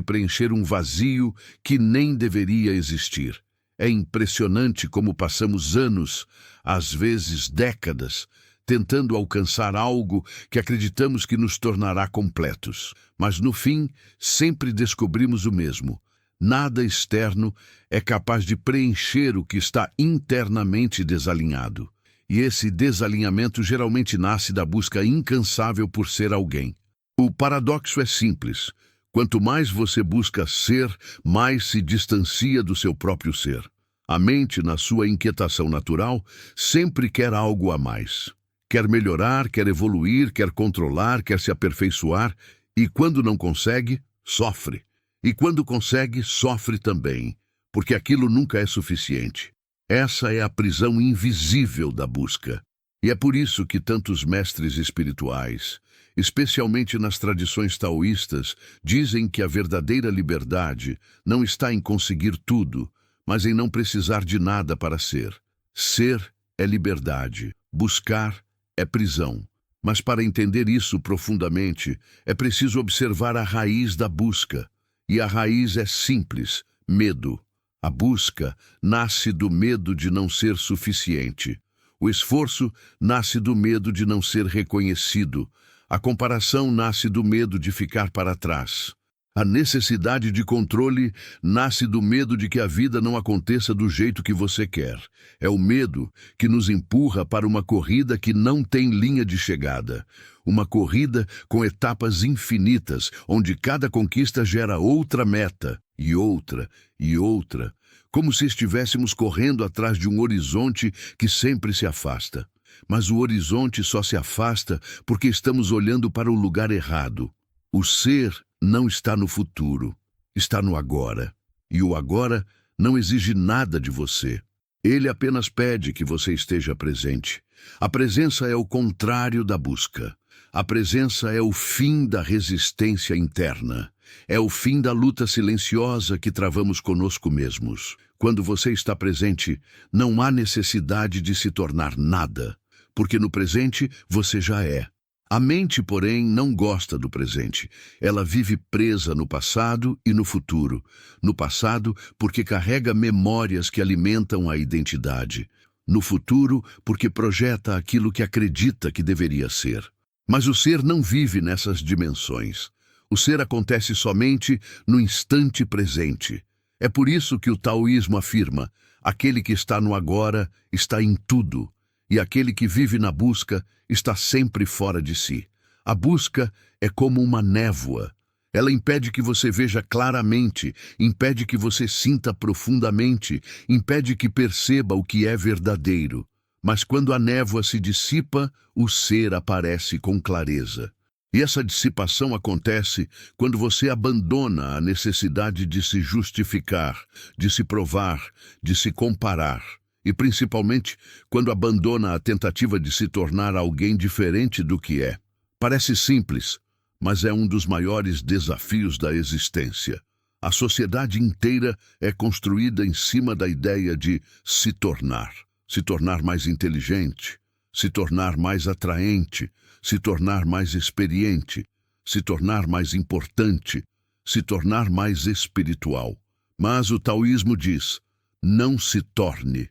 preencher um vazio que nem deveria existir. É impressionante como passamos anos, às vezes décadas, tentando alcançar algo que acreditamos que nos tornará completos. Mas no fim, sempre descobrimos o mesmo. Nada externo é capaz de preencher o que está internamente desalinhado. E esse desalinhamento geralmente nasce da busca incansável por ser alguém. O paradoxo é simples. Quanto mais você busca ser, mais se distancia do seu próprio ser. A mente, na sua inquietação natural, sempre quer algo a mais. Quer melhorar, quer evoluir, quer controlar, quer se aperfeiçoar, e quando não consegue, sofre. E quando consegue, sofre também, porque aquilo nunca é suficiente. Essa é a prisão invisível da busca. E é por isso que tantos mestres espirituais, especialmente nas tradições taoístas, dizem que a verdadeira liberdade não está em conseguir tudo, mas em não precisar de nada para ser. Ser é liberdade, buscar é prisão. Mas para entender isso profundamente, é preciso observar a raiz da busca. E a raiz é simples: medo. A busca nasce do medo de não ser suficiente. O esforço nasce do medo de não ser reconhecido. A comparação nasce do medo de ficar para trás. A necessidade de controle nasce do medo de que a vida não aconteça do jeito que você quer. É o medo que nos empurra para uma corrida que não tem linha de chegada. Uma corrida com etapas infinitas, onde cada conquista gera outra meta, e outra, como se estivéssemos correndo atrás de um horizonte que sempre se afasta. Mas o horizonte só se afasta porque estamos olhando para o lugar errado. O ser não está no futuro, está no agora. E o agora não exige nada de você. Ele apenas pede que você esteja presente. A presença é o contrário da busca. A presença é o fim da resistência interna. É o fim da luta silenciosa que travamos conosco mesmos. Quando você está presente, não há necessidade de se tornar nada, porque no presente você já é. A mente, porém, não gosta do presente. Ela vive presa no passado e no futuro. No passado, porque carrega memórias que alimentam a identidade. No futuro, porque projeta aquilo que acredita que deveria ser. Mas o ser não vive nessas dimensões. O ser acontece somente no instante presente. É por isso que o taoísmo afirma: aquele que está no agora está em tudo, e aquele que vive na busca está sempre fora de si. A busca é como uma névoa. Ela impede que você veja claramente, impede que você sinta profundamente, impede que perceba o que é verdadeiro. Mas quando a névoa se dissipa, o ser aparece com clareza. E essa dissipação acontece quando você abandona a necessidade de se justificar, de se provar, de se comparar. E principalmente quando abandona a tentativa de se tornar alguém diferente do que é. Parece simples, mas é um dos maiores desafios da existência. A sociedade inteira é construída em cima da ideia de se tornar mais inteligente, se tornar mais atraente, se tornar mais experiente, se tornar mais importante, se tornar mais espiritual. Mas o taoísmo diz: não se torne.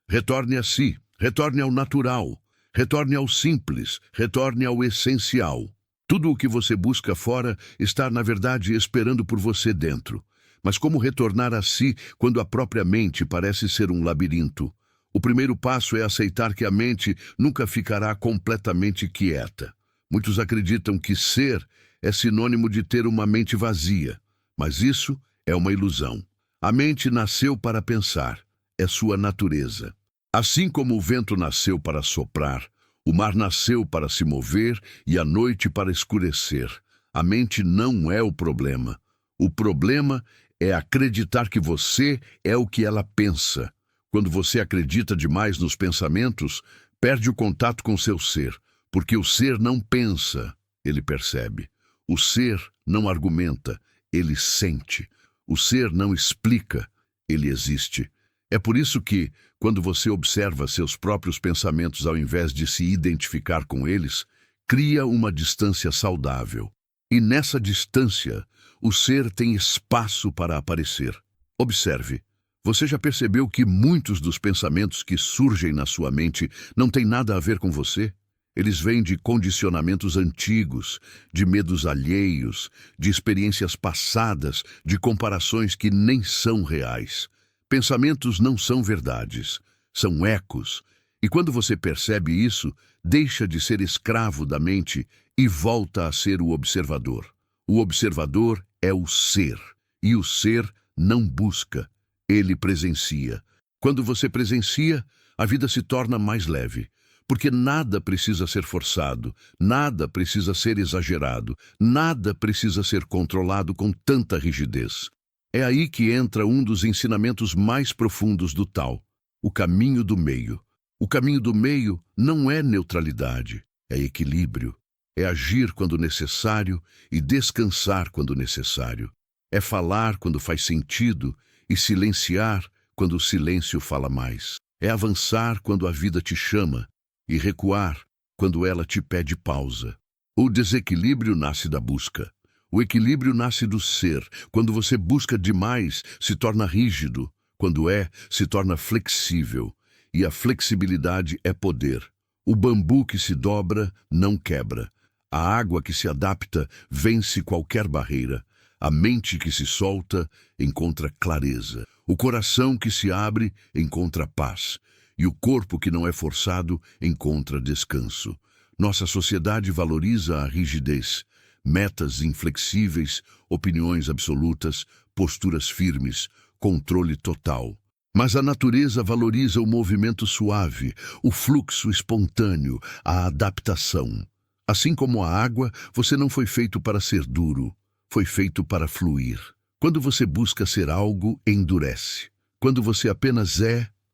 Retorne a si, retorne ao natural, retorne ao simples, retorne ao essencial. Tudo o que você busca fora está, na verdade, esperando por você dentro. Mas como retornar a si quando a própria mente parece ser um labirinto? O primeiro passo é aceitar que a mente nunca ficará completamente quieta. Muitos acreditam que ser é sinônimo de ter uma mente vazia, mas isso é uma ilusão. A mente nasceu para pensar, é sua natureza. Assim como o vento nasceu para soprar, o mar nasceu para se mover e a noite para escurecer. A mente não é o problema. O problema é acreditar que você é o que ela pensa. Quando você acredita demais nos pensamentos, perde o contato com seu ser, porque o ser não pensa, ele percebe. O ser não argumenta, ele sente. O ser não explica, ele existe. É por isso que, quando você observa seus próprios pensamentos ao invés de se identificar com eles, cria uma distância saudável. E nessa distância, o ser tem espaço para aparecer. Observe, você já percebeu que muitos dos pensamentos que surgem na sua mente não têm nada a ver com você? Eles vêm de condicionamentos antigos, de medos alheios, de experiências passadas, de comparações que nem são reais. Pensamentos não são verdades, são ecos. E quando você percebe isso, deixa de ser escravo da mente e volta a ser o observador. O observador é o ser, e o ser não busca, ele presencia. Quando você presencia, a vida se torna mais leve, porque nada precisa ser forçado, nada precisa ser exagerado, nada precisa ser controlado com tanta rigidez. É aí que entra um dos ensinamentos mais profundos do Tao, o caminho do meio. O caminho do meio não é neutralidade, é equilíbrio. É agir quando necessário e descansar quando necessário. É falar quando faz sentido e silenciar quando o silêncio fala mais. É avançar quando a vida te chama e recuar quando ela te pede pausa. O desequilíbrio nasce da busca. O equilíbrio nasce do ser. Quando você busca demais, se torna rígido. Quando se torna flexível. E a flexibilidade é poder. O bambu que se dobra não quebra. A água que se adapta vence qualquer barreira. A mente que se solta encontra clareza. O coração que se abre encontra paz. E o corpo que não é forçado encontra descanso. Nossa sociedade valoriza a rigidez. Metas inflexíveis, opiniões absolutas, posturas firmes, controle total. Mas a natureza valoriza o movimento suave, o fluxo espontâneo, a adaptação. Assim como a água, você não foi feito para ser duro, foi feito para fluir. Quando você busca ser algo, endurece. Quando você apenas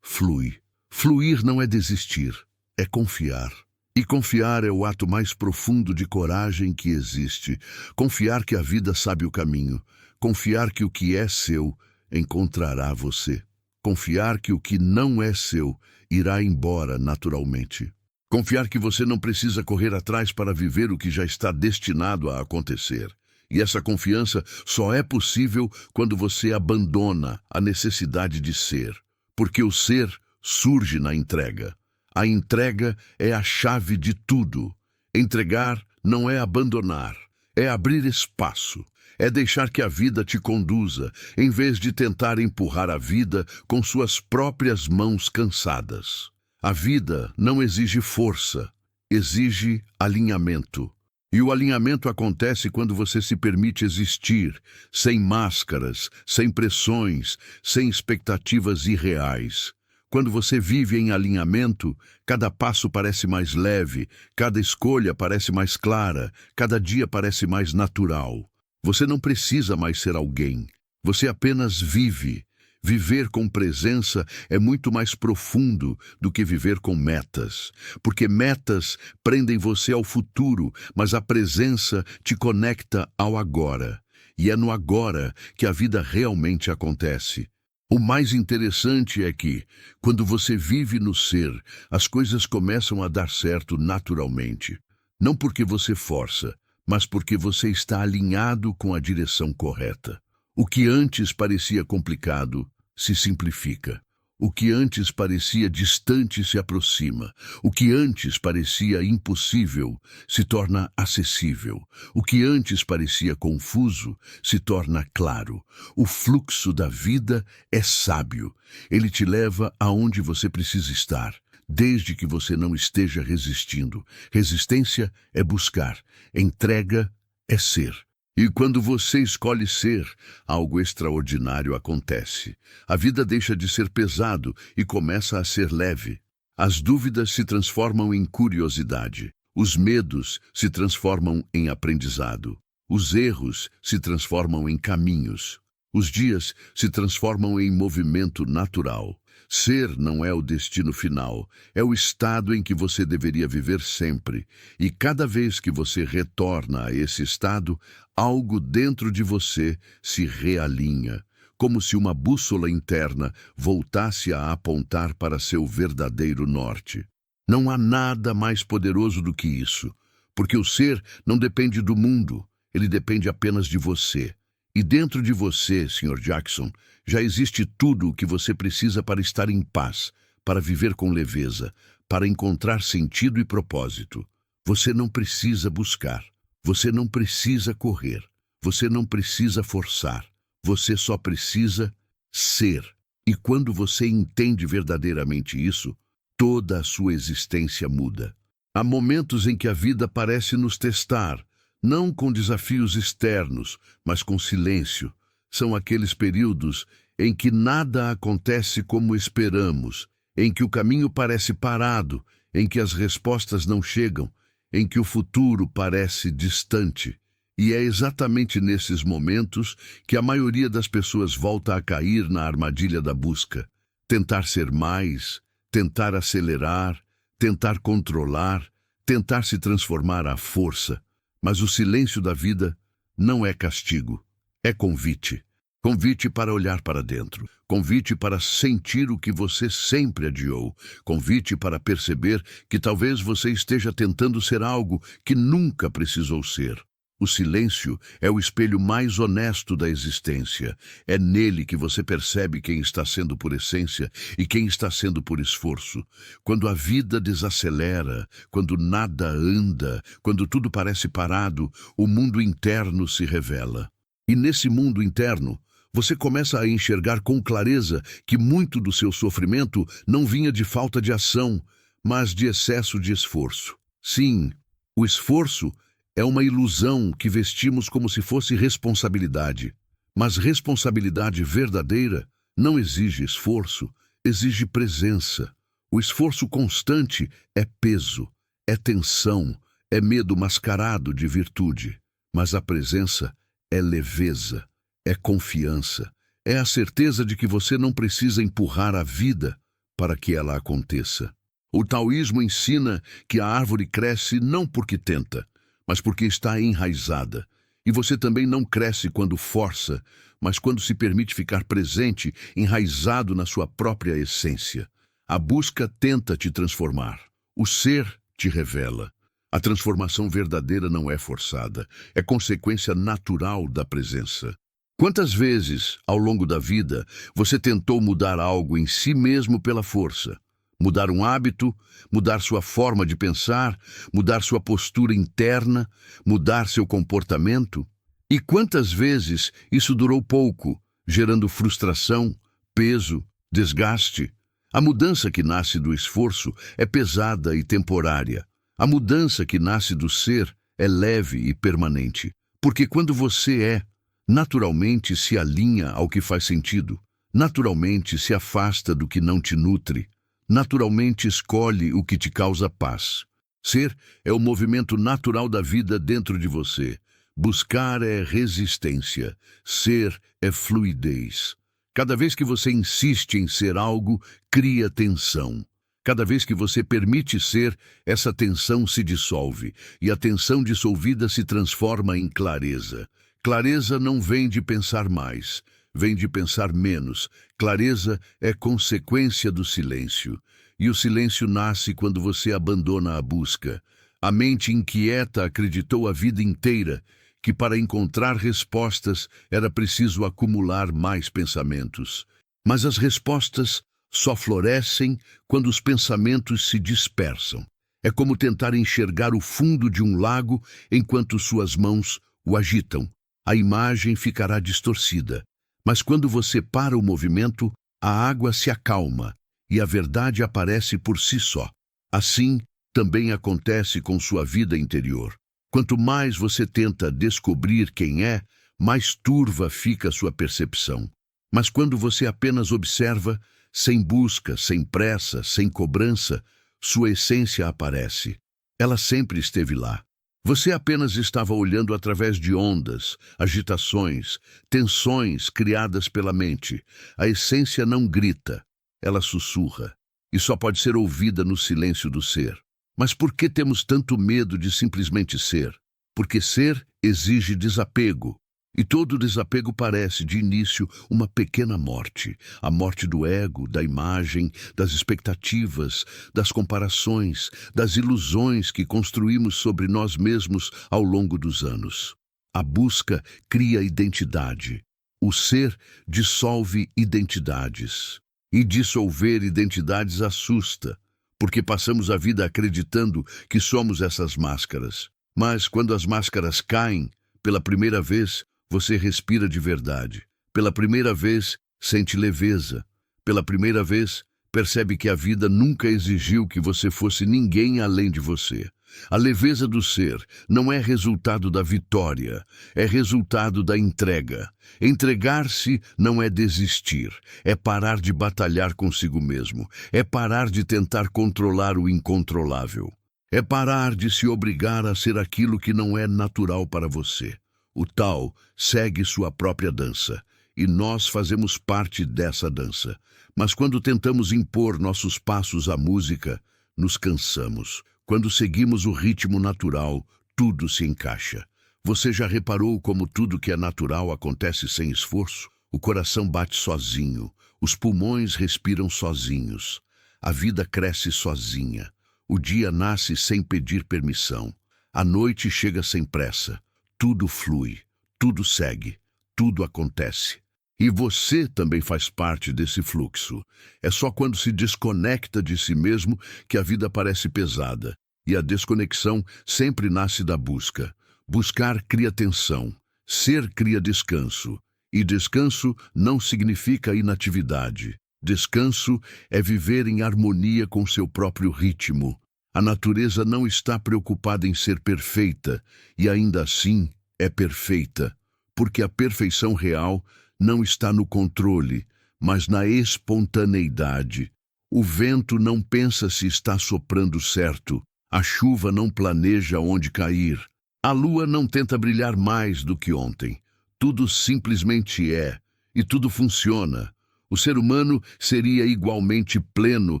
flui. Fluir não é desistir, é confiar. E confiar é o ato mais profundo de coragem que existe. Confiar que a vida sabe o caminho. Confiar que o que é seu encontrará você. Confiar que o que não é seu irá embora naturalmente. Confiar que você não precisa correr atrás para viver o que já está destinado a acontecer. E essa confiança só é possível quando você abandona a necessidade de ser. Porque o ser surge na entrega. A entrega é a chave de tudo. Entregar não é abandonar, é abrir espaço. É deixar que a vida te conduza, em vez de tentar empurrar a vida com suas próprias mãos cansadas. A vida não exige força, exige alinhamento. E o alinhamento acontece quando você se permite existir, sem máscaras, sem pressões, sem expectativas irreais. Quando você vive em alinhamento, cada passo parece mais leve, cada escolha parece mais clara, cada dia parece mais natural. Você não precisa mais ser alguém, você apenas vive. Viver com presença é muito mais profundo do que viver com metas, porque metas prendem você ao futuro, mas a presença te conecta ao agora. E é no agora que a vida realmente acontece. O mais interessante é que, quando você vive no ser, as coisas começam a dar certo naturalmente. Não porque você força, mas porque você está alinhado com a direção correta. O que antes parecia complicado se simplifica. O que antes parecia distante se aproxima. O que antes parecia impossível se torna acessível. O que antes parecia confuso se torna claro. O fluxo da vida é sábio. Ele te leva aonde você precisa estar, desde que você não esteja resistindo. Resistência é buscar. Entrega é ser. E quando você escolhe ser, algo extraordinário acontece. A vida deixa de ser pesado e começa a ser leve. As dúvidas se transformam em curiosidade. Os medos se transformam em aprendizado. Os erros se transformam em caminhos. Os dias se transformam em movimento natural. Ser não é o destino final, é o estado em que você deveria viver sempre. E cada vez que você retorna a esse estado, algo dentro de você se realinha, como se uma bússola interna voltasse a apontar para seu verdadeiro norte. Não há nada mais poderoso do que isso, porque o ser não depende do mundo, ele depende apenas de você. E dentro de você, Sr. Jackson, já existe tudo o que você precisa para estar em paz, para viver com leveza, para encontrar sentido e propósito. Você não precisa buscar, você não precisa correr, você não precisa forçar, você só precisa ser. E quando você entende verdadeiramente isso, toda a sua existência muda. Há momentos em que a vida parece nos testar, não com desafios externos, mas com silêncio. São aqueles períodos em que nada acontece como esperamos, em que o caminho parece parado, em que as respostas não chegam, em que o futuro parece distante. E é exatamente nesses momentos que a maioria das pessoas volta a cair na armadilha da busca. Tentar ser mais, tentar acelerar, tentar controlar, tentar se transformar à força. Mas o silêncio da vida não é castigo, é convite. Convite para olhar para dentro, convite para sentir o que você sempre adiou, convite para perceber que talvez você esteja tentando ser algo que nunca precisou ser. O silêncio é o espelho mais honesto da existência. É nele que você percebe quem está sendo por essência e quem está sendo por esforço. Quando a vida desacelera, quando nada anda, quando tudo parece parado, o mundo interno se revela. E nesse mundo interno, você começa a enxergar com clareza que muito do seu sofrimento não vinha de falta de ação, mas de excesso de esforço. Sim, o esforço é uma ilusão que vestimos como se fosse responsabilidade. Mas responsabilidade verdadeira não exige esforço, exige presença. O esforço constante é peso, é tensão, é medo mascarado de virtude. Mas a presença é leveza, é confiança, é a certeza de que você não precisa empurrar a vida para que ela aconteça. O taoísmo ensina que a árvore cresce não porque tenta, mas porque está enraizada. E você também não cresce quando força, mas quando se permite ficar presente, enraizado na sua própria essência. A busca tenta te transformar. O ser te revela. A transformação verdadeira não é forçada, é consequência natural da presença. Quantas vezes, ao longo da vida, você tentou mudar algo em si mesmo pela força? Mudar um hábito, mudar sua forma de pensar, mudar sua postura interna, mudar seu comportamento? E quantas vezes isso durou pouco, gerando frustração, peso, desgaste? A mudança que nasce do esforço é pesada e temporária. A mudança que nasce do ser é leve e permanente. Porque quando você é, naturalmente se alinha ao que faz sentido, naturalmente se afasta do que não te nutre, naturalmente escolhe o que te causa paz. Ser é o movimento natural da vida dentro de você. Buscar é resistência. Ser é fluidez. Cada vez que você insiste em ser algo, cria tensão. Cada vez que você permite ser, essa tensão se dissolve, e a tensão dissolvida se transforma em clareza. Clareza não vem de pensar mais, vem de pensar menos. Clareza é consequência do silêncio. E o silêncio nasce quando você abandona a busca. A mente inquieta acreditou a vida inteira que para encontrar respostas era preciso acumular mais pensamentos. Mas as respostas só florescem quando os pensamentos se dispersam. É como tentar enxergar o fundo de um lago enquanto suas mãos o agitam. A imagem ficará distorcida. Mas quando você para o movimento, a água se acalma e a verdade aparece por si só. Assim, também acontece com sua vida interior. Quanto mais você tenta descobrir quem é, mais turva fica a sua percepção. Mas quando você apenas observa, sem busca, sem pressa, sem cobrança, sua essência aparece. Ela sempre esteve lá. Você apenas estava olhando através de ondas, agitações, tensões criadas pela mente. A essência não grita, ela sussurra, e só pode ser ouvida no silêncio do ser. Mas por que temos tanto medo de simplesmente ser? Porque ser exige desapego. E todo desapego parece, de início, uma pequena morte. A morte do ego, da imagem, das expectativas, das comparações, das ilusões que construímos sobre nós mesmos ao longo dos anos. A busca cria identidade. O ser dissolve identidades. E dissolver identidades assusta, porque passamos a vida acreditando que somos essas máscaras. Mas quando as máscaras caem, pela primeira vez, você respira de verdade. Pela primeira vez, sente leveza. Pela primeira vez, percebe que a vida nunca exigiu que você fosse ninguém além de você. A leveza do ser não é resultado da vitória, é resultado da entrega. Entregar-se não é desistir, é parar de batalhar consigo mesmo, é parar de tentar controlar o incontrolável. É parar de se obrigar a ser aquilo que não é natural para você. O Tao segue sua própria dança, e nós fazemos parte dessa dança. Mas quando tentamos impor nossos passos à música, nos cansamos. Quando seguimos o ritmo natural, tudo se encaixa. Você já reparou como tudo que é natural acontece sem esforço? O coração bate sozinho, os pulmões respiram sozinhos, a vida cresce sozinha, o dia nasce sem pedir permissão, a noite chega sem pressa. Tudo flui, tudo segue, tudo acontece. E você também faz parte desse fluxo. É só quando se desconecta de si mesmo que a vida parece pesada. E a desconexão sempre nasce da busca. Buscar cria tensão, ser cria descanso. E descanso não significa inatividade. Descanso é viver em harmonia com seu próprio ritmo. A natureza não está preocupada em ser perfeita, e ainda assim é perfeita, porque a perfeição real não está no controle, mas na espontaneidade. O vento não pensa se está soprando certo, a chuva não planeja onde cair, a lua não tenta brilhar mais do que ontem. Tudo simplesmente é, e tudo funciona. O ser humano seria igualmente pleno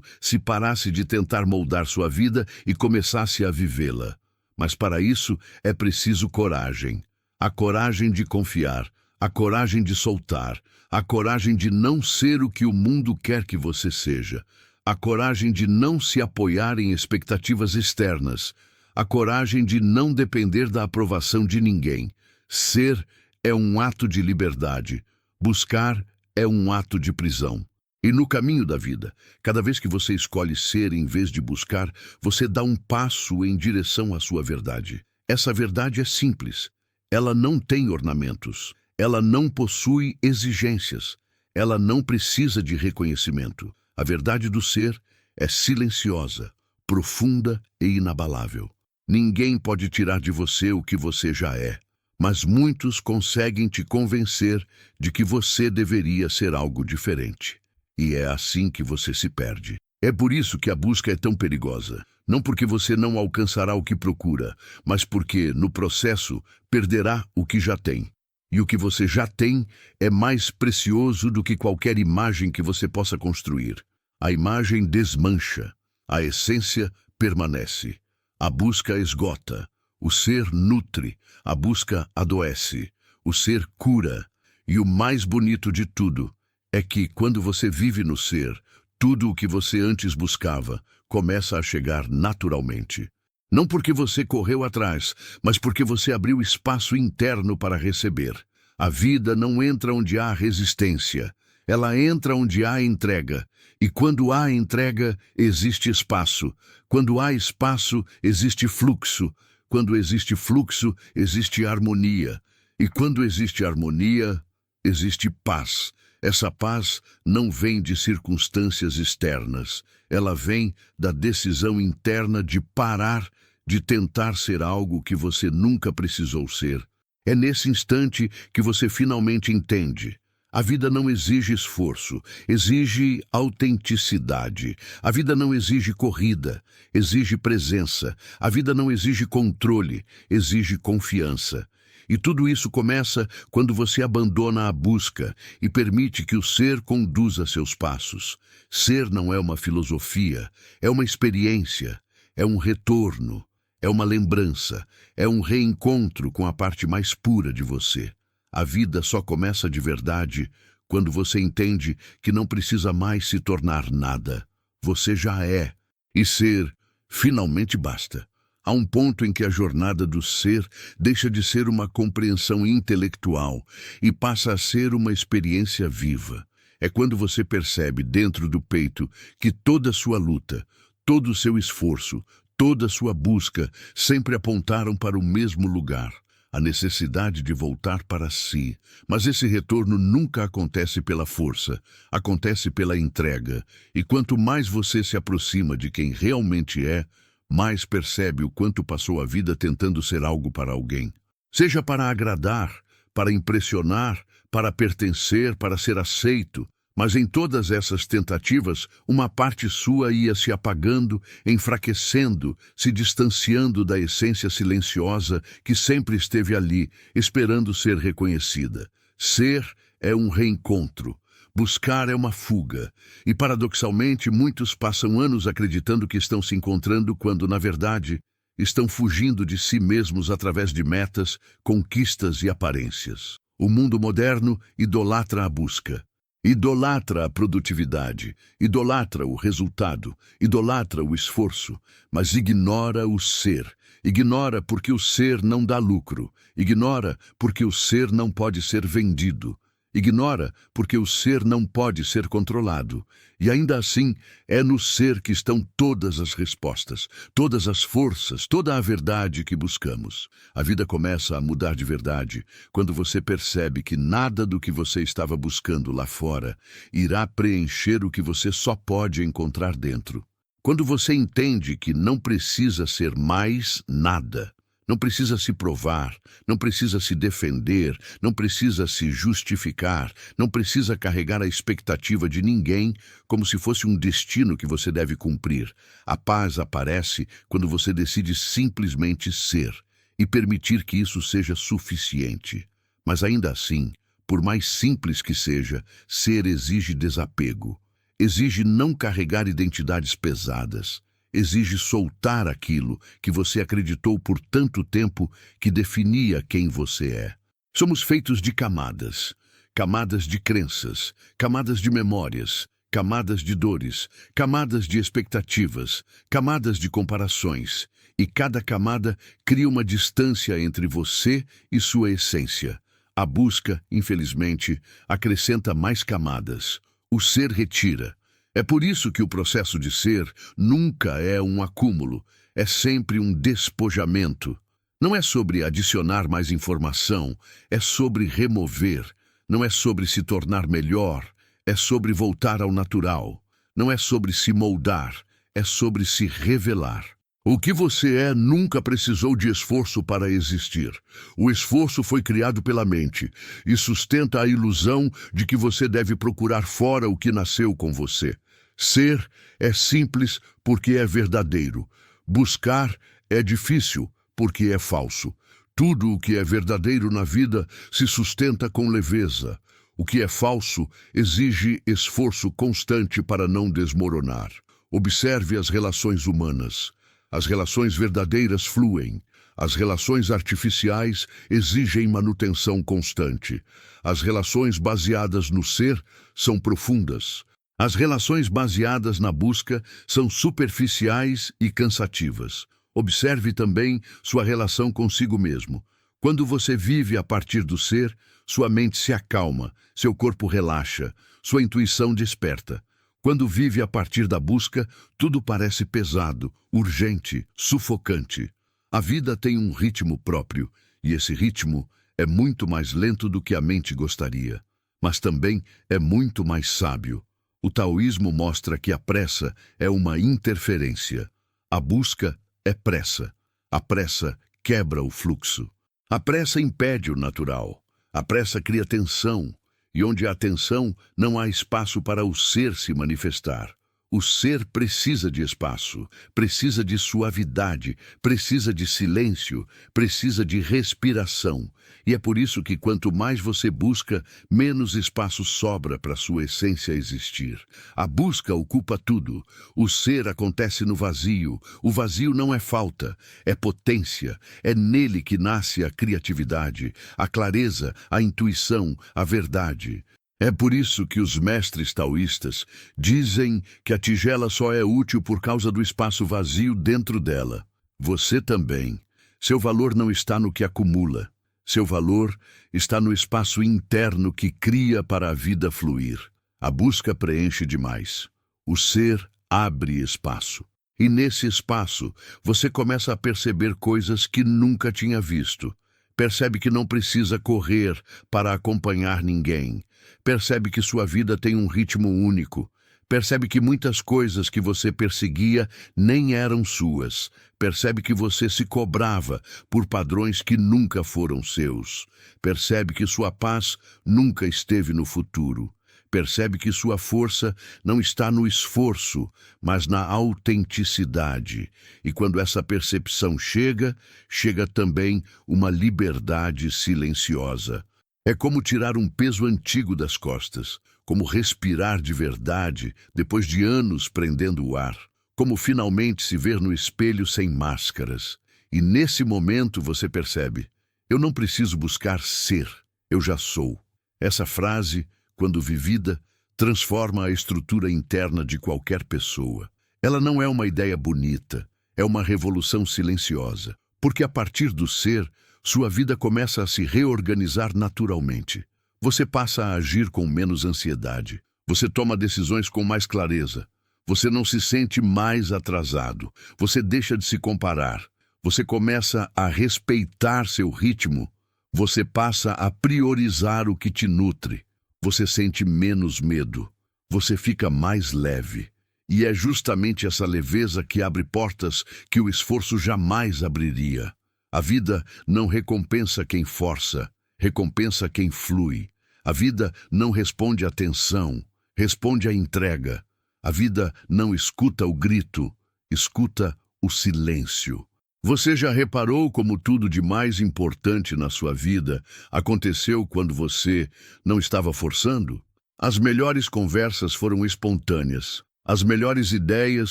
se parasse de tentar moldar sua vida e começasse a vivê-la. Mas para isso é preciso coragem. A coragem de confiar, a coragem de soltar, a coragem de não ser o que o mundo quer que você seja, a coragem de não se apoiar em expectativas externas, a coragem de não depender da aprovação de ninguém. Ser é um ato de liberdade. Buscar é um ato de prisão. E no caminho da vida, cada vez que você escolhe ser em vez de buscar, você dá um passo em direção à sua verdade. Essa verdade é simples. Ela não tem ornamentos. Ela não possui exigências. Ela não precisa de reconhecimento. A verdade do ser é silenciosa, profunda e inabalável. Ninguém pode tirar de você o que você já é. Mas muitos conseguem te convencer de que você deveria ser algo diferente. E é assim que você se perde. É por isso que a busca é tão perigosa. Não porque você não alcançará o que procura, mas porque, no processo, perderá o que já tem. E o que você já tem é mais precioso do que qualquer imagem que você possa construir. A imagem desmancha, a essência permanece. A busca esgota. O ser nutre, a busca adoece, o ser cura. E o mais bonito de tudo é que, quando você vive no ser, tudo o que você antes buscava começa a chegar naturalmente. Não porque você correu atrás, mas porque você abriu espaço interno para receber. A vida não entra onde há resistência, ela entra onde há entrega. E quando há entrega, existe espaço. Quando há espaço, existe fluxo. Quando existe fluxo, existe harmonia. E quando existe harmonia, existe paz. Essa paz não vem de circunstâncias externas. Ela vem da decisão interna de parar de tentar ser algo que você nunca precisou ser. É nesse instante que você finalmente entende. A vida não exige esforço, exige autenticidade. A vida não exige corrida, exige presença. A vida não exige controle, exige confiança. E tudo isso começa quando você abandona a busca e permite que o ser conduza seus passos. Ser não é uma filosofia, é uma experiência, é um retorno, é uma lembrança, é um reencontro com a parte mais pura de você. A vida só começa de verdade quando você entende que não precisa mais se tornar nada. Você já é. E ser finalmente basta. Há um ponto em que a jornada do ser deixa de ser uma compreensão intelectual e passa a ser uma experiência viva. É quando você percebe dentro do peito que toda a sua luta, todo o seu esforço, toda a sua busca sempre apontaram para o mesmo lugar. A necessidade de voltar para si. Mas esse retorno nunca acontece pela força, acontece pela entrega. E quanto mais você se aproxima de quem realmente é, mais percebe o quanto passou a vida tentando ser algo para alguém. Seja para agradar, para impressionar, para pertencer, para ser aceito. Mas em todas essas tentativas, uma parte sua ia se apagando, enfraquecendo, se distanciando da essência silenciosa que sempre esteve ali, esperando ser reconhecida. Ser é um reencontro. Buscar é uma fuga. E, paradoxalmente, muitos passam anos acreditando que estão se encontrando quando, na verdade, estão fugindo de si mesmos através de metas, conquistas e aparências. O mundo moderno idolatra a busca. Idolatra a produtividade, idolatra o resultado, idolatra o esforço, mas ignora o ser. Ignora porque o ser não dá lucro. Ignora porque o ser não pode ser vendido. Ignora porque o ser não pode ser controlado. E ainda assim, é no ser que estão todas as respostas, todas as forças, toda a verdade que buscamos. A vida começa a mudar de verdade quando você percebe que nada do que você estava buscando lá fora irá preencher o que você só pode encontrar dentro. Quando você entende que não precisa ser mais nada, não precisa se provar, não precisa se defender, não precisa se justificar, não precisa carregar a expectativa de ninguém como se fosse um destino que você deve cumprir. A paz aparece quando você decide simplesmente ser e permitir que isso seja suficiente. Mas ainda assim, por mais simples que seja, ser exige desapego, exige não carregar identidades pesadas. Exige soltar aquilo que você acreditou por tanto tempo que definia quem você é. Somos feitos de camadas, camadas de crenças, camadas de memórias, camadas de dores, camadas de expectativas, camadas de comparações. E cada camada cria uma distância entre você e sua essência. A busca, infelizmente, acrescenta mais camadas. O ser retira. É por isso que o processo de ser nunca é um acúmulo, é sempre um despojamento. Não é sobre adicionar mais informação, é sobre remover. Não é sobre se tornar melhor, é sobre voltar ao natural. Não é sobre se moldar, é sobre se revelar. O que você é nunca precisou de esforço para existir. O esforço foi criado pela mente e sustenta a ilusão de que você deve procurar fora o que nasceu com você. Ser é simples porque é verdadeiro. Buscar é difícil porque é falso. Tudo o que é verdadeiro na vida se sustenta com leveza. O que é falso exige esforço constante para não desmoronar. Observe as relações humanas. As relações verdadeiras fluem. As relações artificiais exigem manutenção constante. As relações baseadas no ser são profundas. As relações baseadas na busca são superficiais e cansativas. Observe também sua relação consigo mesmo. Quando você vive a partir do ser, sua mente se acalma, seu corpo relaxa, sua intuição desperta. Quando vive a partir da busca, tudo parece pesado, urgente, sufocante. A vida tem um ritmo próprio, e esse ritmo é muito mais lento do que a mente gostaria, mas também é muito mais sábio. O taoísmo mostra que a pressa é uma interferência. A busca é pressa. A pressa quebra o fluxo. A pressa impede o natural. A pressa cria tensão, e onde há tensão, não há espaço para o ser se manifestar. O ser precisa de espaço, precisa de suavidade, precisa de silêncio, precisa de respiração. E é por isso que quanto mais você busca, menos espaço sobra para sua essência existir. A busca ocupa tudo. O ser acontece no vazio. O vazio não é falta, é potência. É nele que nasce a criatividade, a clareza, a intuição, a verdade. É por isso que os mestres taoístas dizem que a tigela só é útil por causa do espaço vazio dentro dela. Você também. Seu valor não está no que acumula. Seu valor está no espaço interno que cria para a vida fluir. A busca preenche demais. O ser abre espaço. E nesse espaço, você começa a perceber coisas que nunca tinha visto. Percebe que não precisa correr para acompanhar ninguém. Percebe que sua vida tem um ritmo único. Percebe que muitas coisas que você perseguia nem eram suas. Percebe que você se cobrava por padrões que nunca foram seus. Percebe que sua paz nunca esteve no futuro. Percebe que sua força não está no esforço, mas na autenticidade. E quando essa percepção chega, chega também uma liberdade silenciosa. É como tirar um peso antigo das costas, como respirar de verdade depois de anos prendendo o ar, como finalmente se ver no espelho sem máscaras. E nesse momento você percebe, eu não preciso buscar ser, eu já sou. Essa frase, quando vivida, transforma a estrutura interna de qualquer pessoa. Ela não é uma ideia bonita, é uma revolução silenciosa, porque a partir do ser, sua vida começa a se reorganizar naturalmente. Você passa a agir com menos ansiedade. Você toma decisões com mais clareza. Você não se sente mais atrasado. Você deixa de se comparar. Você começa a respeitar seu ritmo. Você passa a priorizar o que te nutre. Você sente menos medo. Você fica mais leve. E é justamente essa leveza que abre portas que o esforço jamais abriria. A vida não recompensa quem força, recompensa quem flui. A vida não responde à tensão, responde à entrega. A vida não escuta o grito, escuta o silêncio. Você já reparou como tudo de mais importante na sua vida aconteceu quando você não estava forçando? As melhores conversas foram espontâneas. As melhores ideias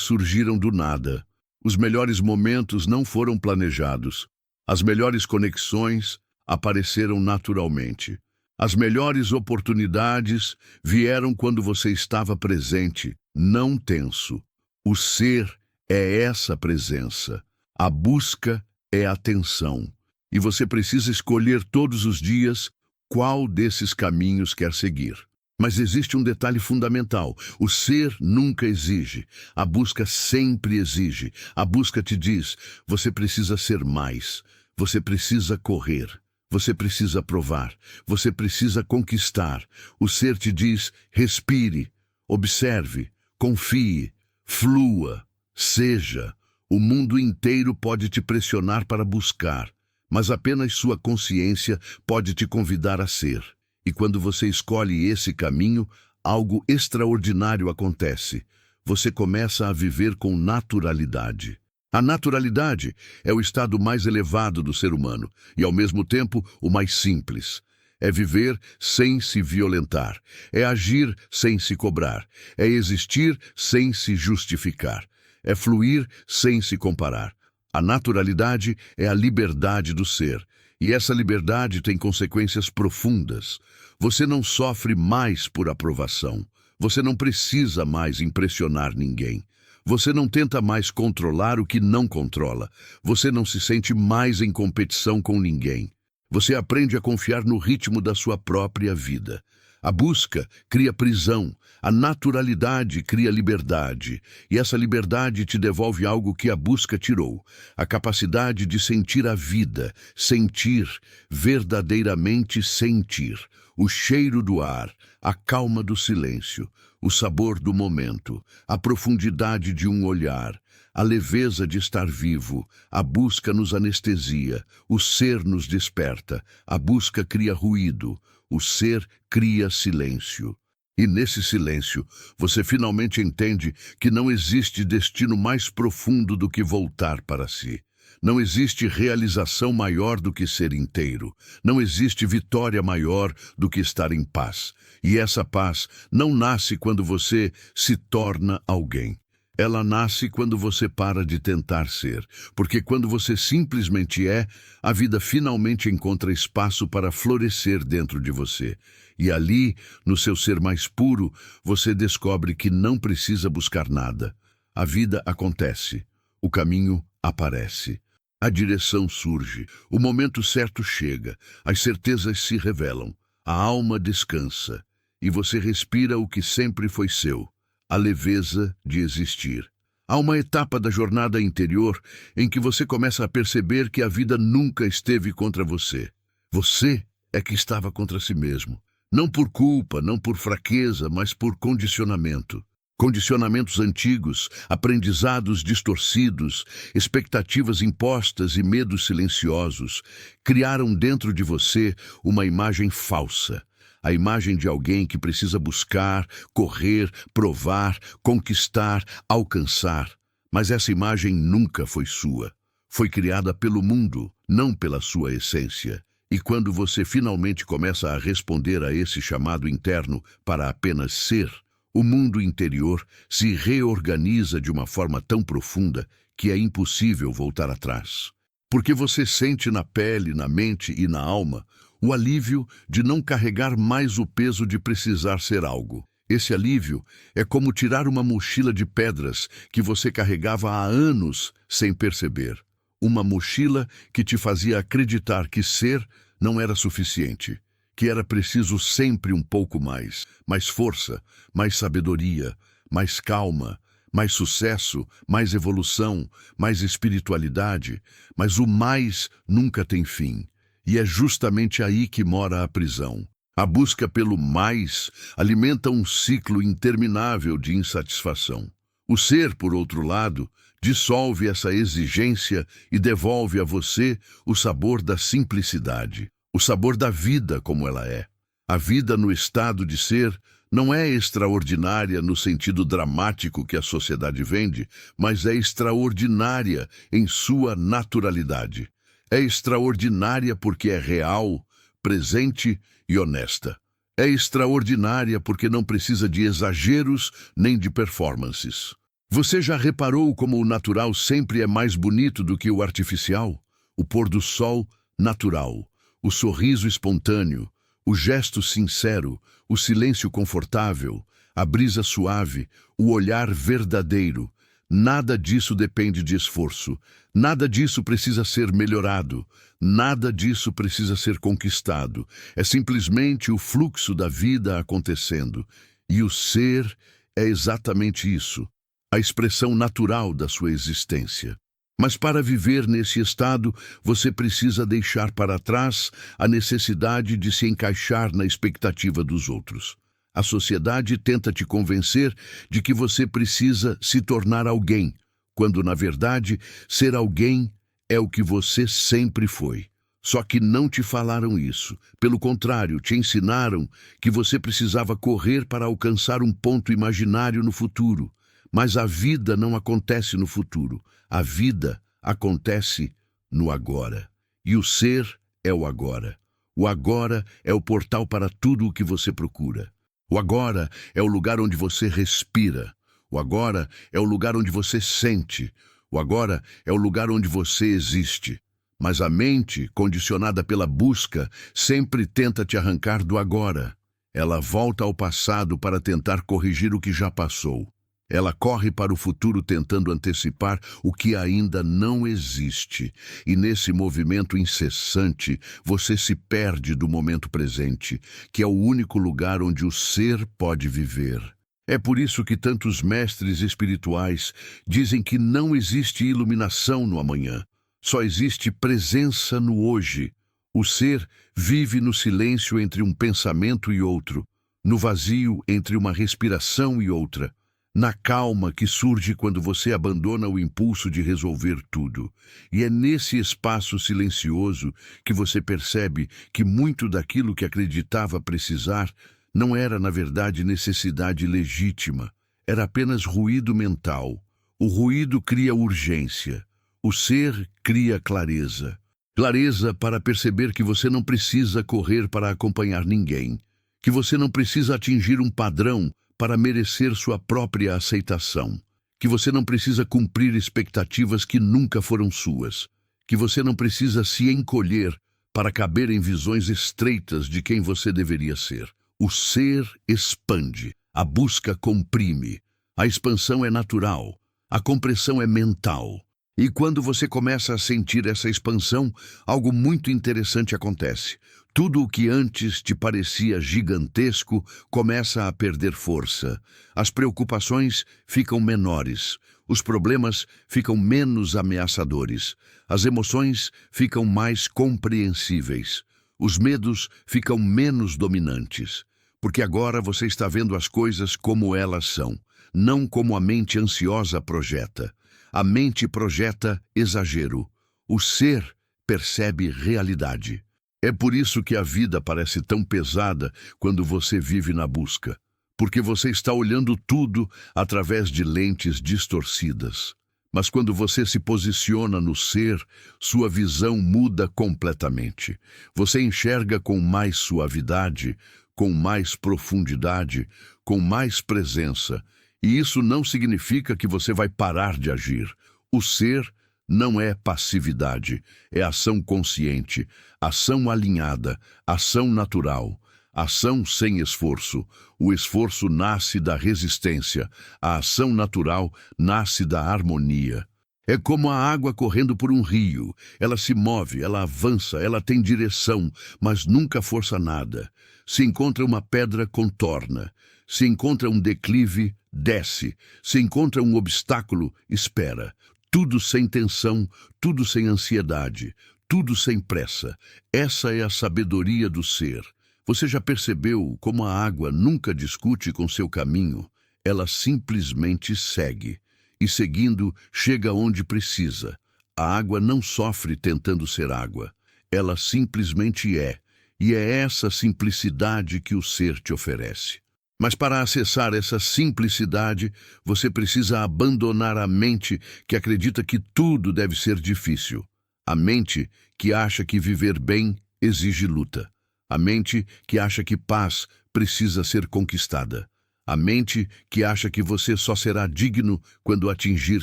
surgiram do nada. Os melhores momentos não foram planejados. As melhores conexões apareceram naturalmente. As melhores oportunidades vieram quando você estava presente, não tenso. O ser é essa presença. A busca é a atenção. E você precisa escolher todos os dias qual desses caminhos quer seguir. Mas existe um detalhe fundamental. O ser nunca exige. A busca sempre exige. A busca te diz, você precisa ser mais. Você precisa correr. Você precisa provar. Você precisa conquistar. O ser te diz, respire, observe, confie, flua, seja. O mundo inteiro pode te pressionar para buscar, mas apenas sua consciência pode te convidar a ser. E quando você escolhe esse caminho, algo extraordinário acontece. Você começa a viver com naturalidade. A naturalidade é o estado mais elevado do ser humano e, ao mesmo tempo, o mais simples. É viver sem se violentar. É agir sem se cobrar. É existir sem se justificar. É fluir sem se comparar. A naturalidade é a liberdade do ser. E essa liberdade tem consequências profundas. Você não sofre mais por aprovação. Você não precisa mais impressionar ninguém. Você não tenta mais controlar o que não controla. Você não se sente mais em competição com ninguém. Você aprende a confiar no ritmo da sua própria vida. A busca cria prisão, a naturalidade cria liberdade, e essa liberdade te devolve algo que a busca tirou, a capacidade de sentir a vida, sentir, verdadeiramente sentir. o cheiro do ar, a calma do silêncio, o sabor do momento, a profundidade de um olhar, a leveza de estar vivo, a busca nos anestesia, o ser nos desperta, a busca cria ruído, o ser cria silêncio. E nesse silêncio, você finalmente entende que não existe destino mais profundo do que voltar para si. Não existe realização maior do que ser inteiro. Não existe vitória maior do que estar em paz. E essa paz não nasce quando você se torna alguém. Ela nasce quando você para de tentar ser, porque quando você simplesmente é, a vida finalmente encontra espaço para florescer dentro de você. E ali, no seu ser mais puro, você descobre que não precisa buscar nada. A vida acontece, o caminho aparece. A direção surge, o momento certo chega, as certezas se revelam, a alma descansa, e você respira o que sempre foi seu. A leveza de existir. Há uma etapa da jornada interior em que você começa a perceber que a vida nunca esteve contra você. Você é que estava contra si mesmo. Não por culpa, não por fraqueza, mas por condicionamento. Condicionamentos antigos, aprendizados distorcidos, expectativas impostas e medos silenciosos criaram dentro de você uma imagem falsa. A imagem de alguém que precisa buscar, correr, provar, conquistar, alcançar. Mas essa imagem nunca foi sua. Foi criada pelo mundo, não pela sua essência. E quando você finalmente começa a responder a esse chamado interno para apenas ser, o mundo interior se reorganiza de uma forma tão profunda que é impossível voltar atrás. Porque você sente na pele, na mente e na alma o alívio de não carregar mais o peso de precisar ser algo. Esse alívio é como tirar uma mochila de pedras que você carregava há anos sem perceber. Uma mochila que te fazia acreditar que ser não era suficiente, que era preciso sempre um pouco mais força, mais sabedoria, mais calma, mais sucesso, mais evolução, mais espiritualidade, mas o mais nunca tem fim. E é justamente aí que mora a prisão. A busca pelo mais alimenta um ciclo interminável de insatisfação. O ser, por outro lado, dissolve essa exigência e devolve a você o sabor da simplicidade, o sabor da vida como ela é. A vida no estado de ser não é extraordinária no sentido dramático que a sociedade vende, mas é extraordinária em sua naturalidade. É extraordinária porque é real, presente e honesta. É extraordinária porque não precisa de exageros nem de performances. Você já reparou como o natural sempre é mais bonito do que o artificial? O pôr do sol natural, o sorriso espontâneo, o gesto sincero, o silêncio confortável, a brisa suave, o olhar verdadeiro. Nada disso depende de esforço. Nada disso precisa ser melhorado. Nada disso precisa ser conquistado. É simplesmente o fluxo da vida acontecendo. E o ser é exatamente isso, a expressão natural da sua existência. Mas para viver nesse estado, você precisa deixar para trás a necessidade de se encaixar na expectativa dos outros. A sociedade tenta te convencer de que você precisa se tornar alguém, quando, na verdade, ser alguém é o que você sempre foi. Só que não te falaram isso. Pelo contrário, te ensinaram que você precisava correr para alcançar um ponto imaginário no futuro. Mas a vida não acontece no futuro. A vida acontece no agora. E o ser é o agora. O agora é o portal para tudo o que você procura. O agora é o lugar onde você respira. O agora é o lugar onde você sente. O agora é o lugar onde você existe. Mas a mente, condicionada pela busca, sempre tenta te arrancar do agora. Ela volta ao passado para tentar corrigir o que já passou. Ela corre para o futuro tentando antecipar o que ainda não existe. E nesse movimento incessante, você se perde do momento presente, que é o único lugar onde o ser pode viver. É por isso que tantos mestres espirituais dizem que não existe iluminação no amanhã. Só existe presença no hoje. O ser vive no silêncio entre um pensamento e outro, no vazio entre uma respiração e outra, na calma que surge quando você abandona o impulso de resolver tudo. E é nesse espaço silencioso que você percebe que muito daquilo que acreditava precisar não era, na verdade, necessidade legítima. Era apenas ruído mental. O ruído cria urgência. O ser cria clareza. Clareza para perceber que você não precisa correr para acompanhar ninguém, que você não precisa atingir um padrão para merecer sua própria aceitação, que você não precisa cumprir expectativas que nunca foram suas, que você não precisa se encolher para caber em visões estreitas de quem você deveria ser. O ser expande, a busca comprime, a expansão é natural, a compressão é mental. E quando você começa a sentir essa expansão, algo muito interessante acontece. Tudo o que antes te parecia gigantesco começa a perder força. As preocupações ficam menores, os problemas ficam menos ameaçadores, as emoções ficam mais compreensíveis, os medos ficam menos dominantes, porque agora você está vendo as coisas como elas são, não como a mente ansiosa projeta. A mente projeta exagero. O ser percebe realidade. É por isso que a vida parece tão pesada quando você vive na busca, porque você está olhando tudo através de lentes distorcidas. Mas quando você se posiciona no ser, sua visão muda completamente. Você enxerga com mais suavidade, com mais profundidade, com mais presença. E isso não significa que você vai parar de agir. O ser não é passividade, é ação consciente, ação alinhada, ação natural, ação sem esforço. O esforço nasce da resistência, a ação natural nasce da harmonia. É como a água correndo por um rio. Ela se move, ela avança, ela tem direção, mas nunca força nada. Se encontra uma pedra, contorna. Se encontra um declive, desce. Se encontra um obstáculo, espera. Tudo sem tensão, tudo sem ansiedade, tudo sem pressa. Essa é a sabedoria do ser. Você já percebeu como a água nunca discute com seu caminho? Ela simplesmente segue. E seguindo, chega onde precisa. A água não sofre tentando ser água. Ela simplesmente é. E é essa simplicidade que o ser te oferece. Mas para acessar essa simplicidade, você precisa abandonar a mente que acredita que tudo deve ser difícil. A mente que acha que viver bem exige luta. A mente que acha que paz precisa ser conquistada. A mente que acha que você só será digno quando atingir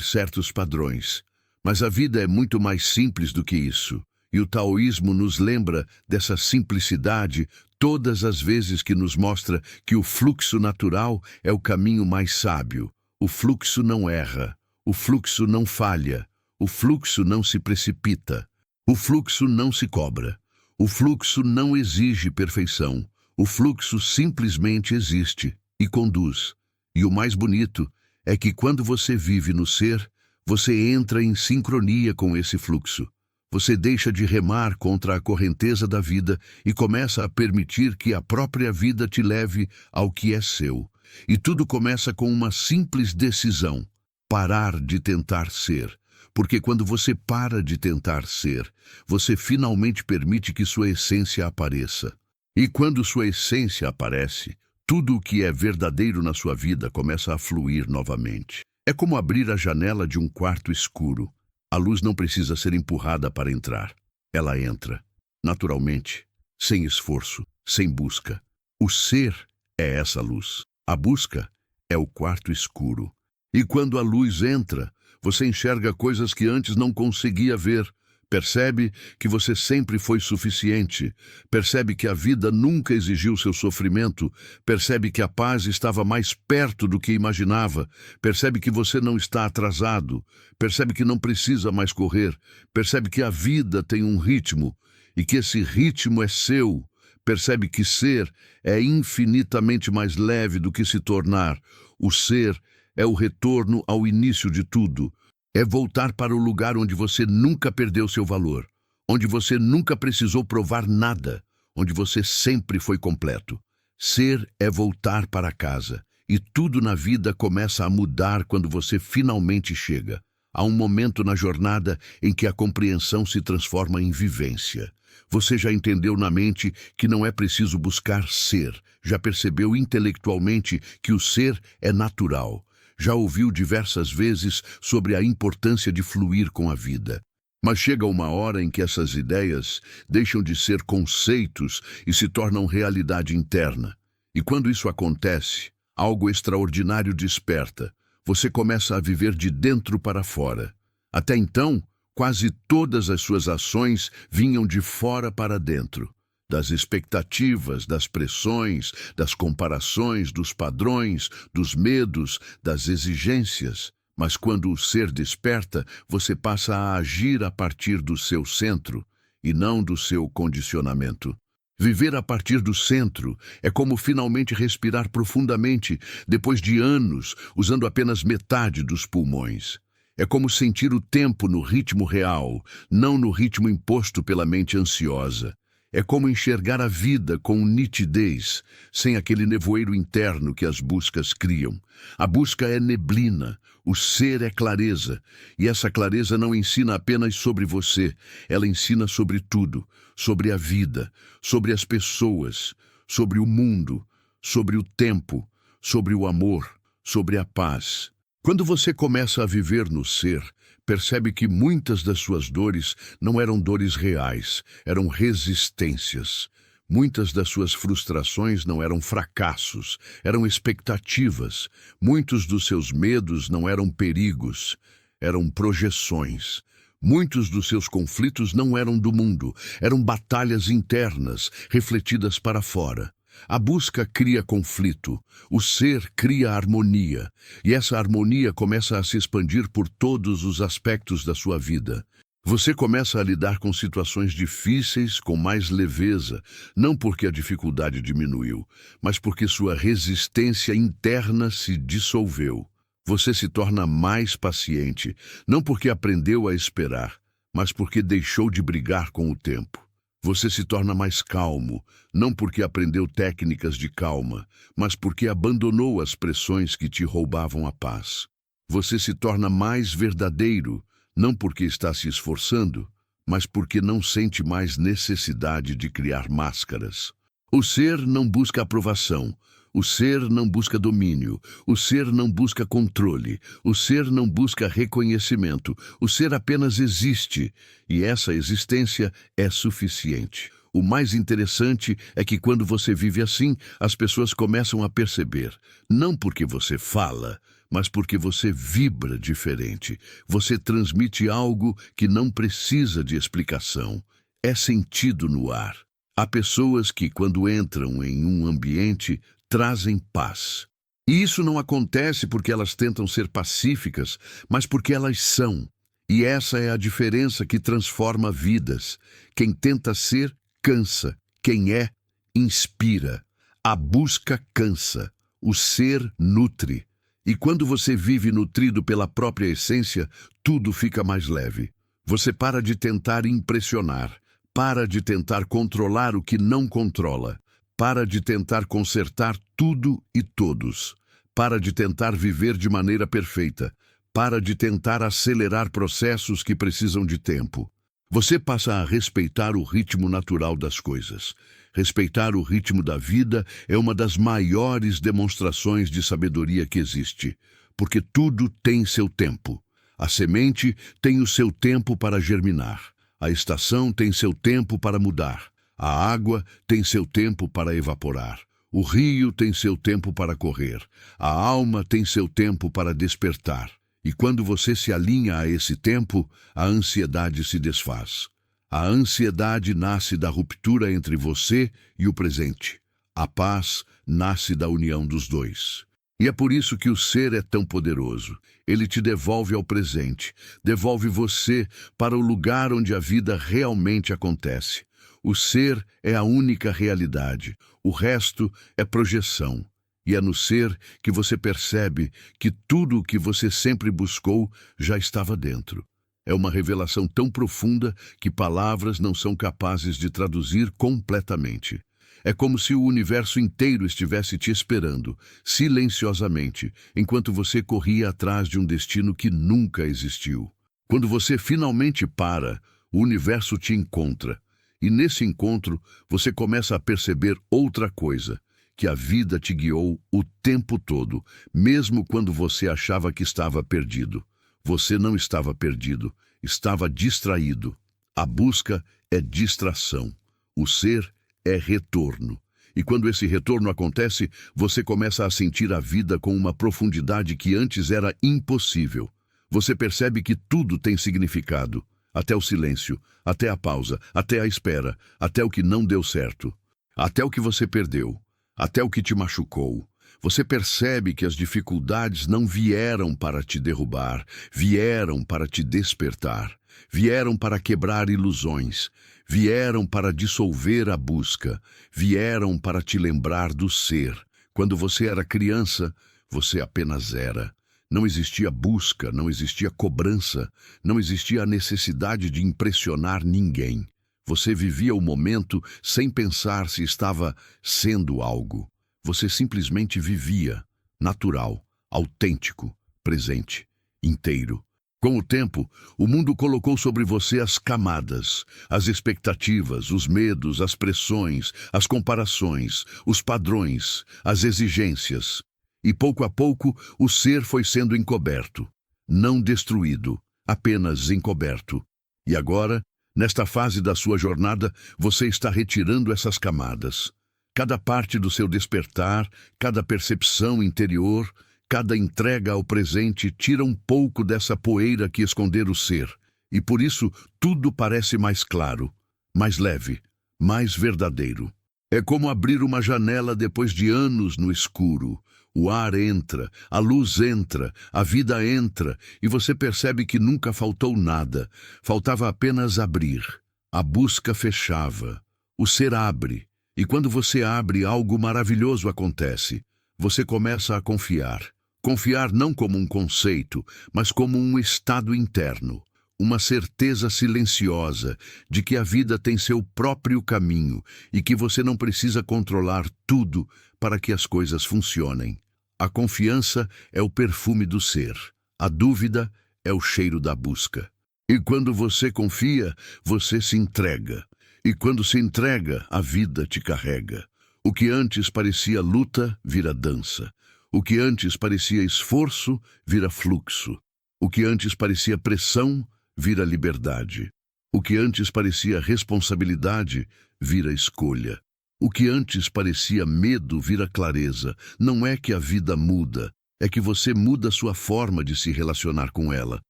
certos padrões. Mas a vida é muito mais simples do que isso. E o taoísmo nos lembra dessa simplicidade todas as vezes que nos mostra que o fluxo natural é o caminho mais sábio. O fluxo não erra, o fluxo não falha, o fluxo não se precipita, o fluxo não se cobra, o fluxo não exige perfeição, o fluxo simplesmente existe e conduz. E o mais bonito é que quando você vive no ser, você entra em sincronia com esse fluxo. Você deixa de remar contra a correnteza da vida e começa a permitir que a própria vida te leve ao que é seu. E tudo começa com uma simples decisão: parar de tentar ser. Porque quando você para de tentar ser, você finalmente permite que sua essência apareça. E quando sua essência aparece, tudo o que é verdadeiro na sua vida começa a fluir novamente. É como abrir a janela de um quarto escuro. A luz não precisa ser empurrada para entrar. Ela entra, naturalmente, sem esforço, sem busca. O ser é essa luz. A busca é o quarto escuro. E quando a luz entra, você enxerga coisas que antes não conseguia ver. Percebe que você sempre foi suficiente. Percebe que a vida nunca exigiu seu sofrimento. Percebe que a paz estava mais perto do que imaginava. Percebe que você não está atrasado. Percebe que não precisa mais correr. Percebe que a vida tem um ritmo e que esse ritmo é seu. Percebe que ser é infinitamente mais leve do que se tornar. O ser é o retorno ao início de tudo. É voltar para o lugar onde você nunca perdeu seu valor, onde você nunca precisou provar nada, onde você sempre foi completo. Ser é voltar para casa, e tudo na vida começa a mudar quando você finalmente chega. Há um momento na jornada em que a compreensão se transforma em vivência. Você já entendeu na mente que não é preciso buscar ser, já percebeu intelectualmente que o ser é natural, já ouviu diversas vezes sobre a importância de fluir com a vida. Mas chega uma hora em que essas ideias deixam de ser conceitos e se tornam realidade interna. E quando isso acontece, algo extraordinário desperta. Você começa a viver de dentro para fora. Até então, quase todas as suas ações vinham de fora para dentro. Das expectativas, das pressões, das comparações, dos padrões, dos medos, das exigências. Mas quando o ser desperta, você passa a agir a partir do seu centro e não do seu condicionamento. Viver a partir do centro é como finalmente respirar profundamente depois de anos usando apenas metade dos pulmões. É como sentir o tempo no ritmo real, não no ritmo imposto pela mente ansiosa. É como enxergar a vida com nitidez, sem aquele nevoeiro interno que as buscas criam. A busca é neblina, o ser é clareza, e essa clareza não ensina apenas sobre você, ela ensina sobre tudo, sobre a vida, sobre as pessoas, sobre o mundo, sobre o tempo, sobre o amor, sobre a paz. Quando você começa a viver no ser, percebe que muitas das suas dores não eram dores reais, eram resistências. Muitas das suas frustrações não eram fracassos, eram expectativas. Muitos dos seus medos não eram perigos, eram projeções. Muitos dos seus conflitos não eram do mundo, eram batalhas internas, refletidas para fora. A busca cria conflito, o ser cria harmonia, e essa harmonia começa a se expandir por todos os aspectos da sua vida. Você começa a lidar com situações difíceis com mais leveza, não porque a dificuldade diminuiu, mas porque sua resistência interna se dissolveu. Você se torna mais paciente, não porque aprendeu a esperar, mas porque deixou de brigar com o tempo. Você se torna mais calmo, não porque aprendeu técnicas de calma, mas porque abandonou as pressões que te roubavam a paz. Você se torna mais verdadeiro, não porque está se esforçando, mas porque não sente mais necessidade de criar máscaras. O ser não busca aprovação, o ser não busca domínio, o ser não busca controle, o ser não busca reconhecimento, o ser apenas existe, e essa existência é suficiente. O mais interessante é que quando você vive assim, as pessoas começam a perceber, não porque você fala, mas porque você vibra diferente. Você transmite algo que não precisa de explicação. É sentido no ar. Há pessoas que, quando entram em um ambiente, trazem paz. E isso não acontece porque elas tentam ser pacíficas, mas porque elas são. E essa é a diferença que transforma vidas. Quem tenta ser, cansa. Quem é, inspira. A busca cansa. O ser nutre. E quando você vive nutrido pela própria essência, tudo fica mais leve. Você para de tentar impressionar. Para de tentar controlar o que não controla. Para de tentar consertar tudo e todos. Para de tentar viver de maneira perfeita. Para de tentar acelerar processos que precisam de tempo. Você passa a respeitar o ritmo natural das coisas. Respeitar o ritmo da vida é uma das maiores demonstrações de sabedoria que existe, porque tudo tem seu tempo. A semente tem o seu tempo para germinar. A estação tem seu tempo para mudar. A água tem seu tempo para evaporar. O rio tem seu tempo para correr. A alma tem seu tempo para despertar. E quando você se alinha a esse tempo, a ansiedade se desfaz. A ansiedade nasce da ruptura entre você e o presente. A paz nasce da união dos dois. E é por isso que o ser é tão poderoso. Ele te devolve ao presente, devolve você para o lugar onde a vida realmente acontece. O ser é a única realidade, o resto é projeção. E é no ser que você percebe que tudo o que você sempre buscou já estava dentro. É uma revelação tão profunda que palavras não são capazes de traduzir completamente. É como se o universo inteiro estivesse te esperando, silenciosamente, enquanto você corria atrás de um destino que nunca existiu. Quando você finalmente para, o universo te encontra. E nesse encontro, você começa a perceber outra coisa, que a vida te guiou o tempo todo, mesmo quando você achava que estava perdido. Você não estava perdido, estava distraído. A busca é distração. O ser é retorno. E quando esse retorno acontece, você começa a sentir a vida com uma profundidade que antes era impossível. Você percebe que tudo tem significado, até o silêncio, até a pausa, até a espera, até o que não deu certo, até o que você perdeu, até o que te machucou. Você percebe que as dificuldades não vieram para te derrubar, vieram para te despertar, vieram para quebrar ilusões, vieram para dissolver a busca, vieram para te lembrar do ser. Quando você era criança, você apenas era. Não existia busca, não existia cobrança, não existia a necessidade de impressionar ninguém. Você vivia o momento sem pensar se estava sendo algo. Você simplesmente vivia, natural, autêntico, presente, inteiro. Com o tempo, o mundo colocou sobre você as camadas, as expectativas, os medos, as pressões, as comparações, os padrões, as exigências. E pouco a pouco, o ser foi sendo encoberto. Não destruído, apenas encoberto. E agora, nesta fase da sua jornada, você está retirando essas camadas. Cada parte do seu despertar, cada percepção interior, cada entrega ao presente tira um pouco dessa poeira que esconder o ser. E por isso tudo parece mais claro, mais leve, mais verdadeiro. É como abrir uma janela depois de anos no escuro. O ar entra, a luz entra, a vida entra, e você percebe que nunca faltou nada. Faltava apenas abrir. A busca fechava. O ser abre. E quando você abre, algo maravilhoso acontece. Você começa a confiar. Confiar não como um conceito, mas como um estado interno. Uma certeza silenciosa de que a vida tem seu próprio caminho e que você não precisa controlar tudo para que as coisas funcionem. A confiança é o perfume do ser. A dúvida é o cheiro da busca. E quando você confia, você se entrega. E quando se entrega, a vida te carrega. O que antes parecia luta, vira dança. O que antes parecia esforço, vira fluxo. O que antes parecia pressão, vira liberdade. O que antes parecia responsabilidade, vira escolha. O que antes parecia medo, vira clareza. Não é que a vida muda, é que você muda sua forma de se relacionar com ela.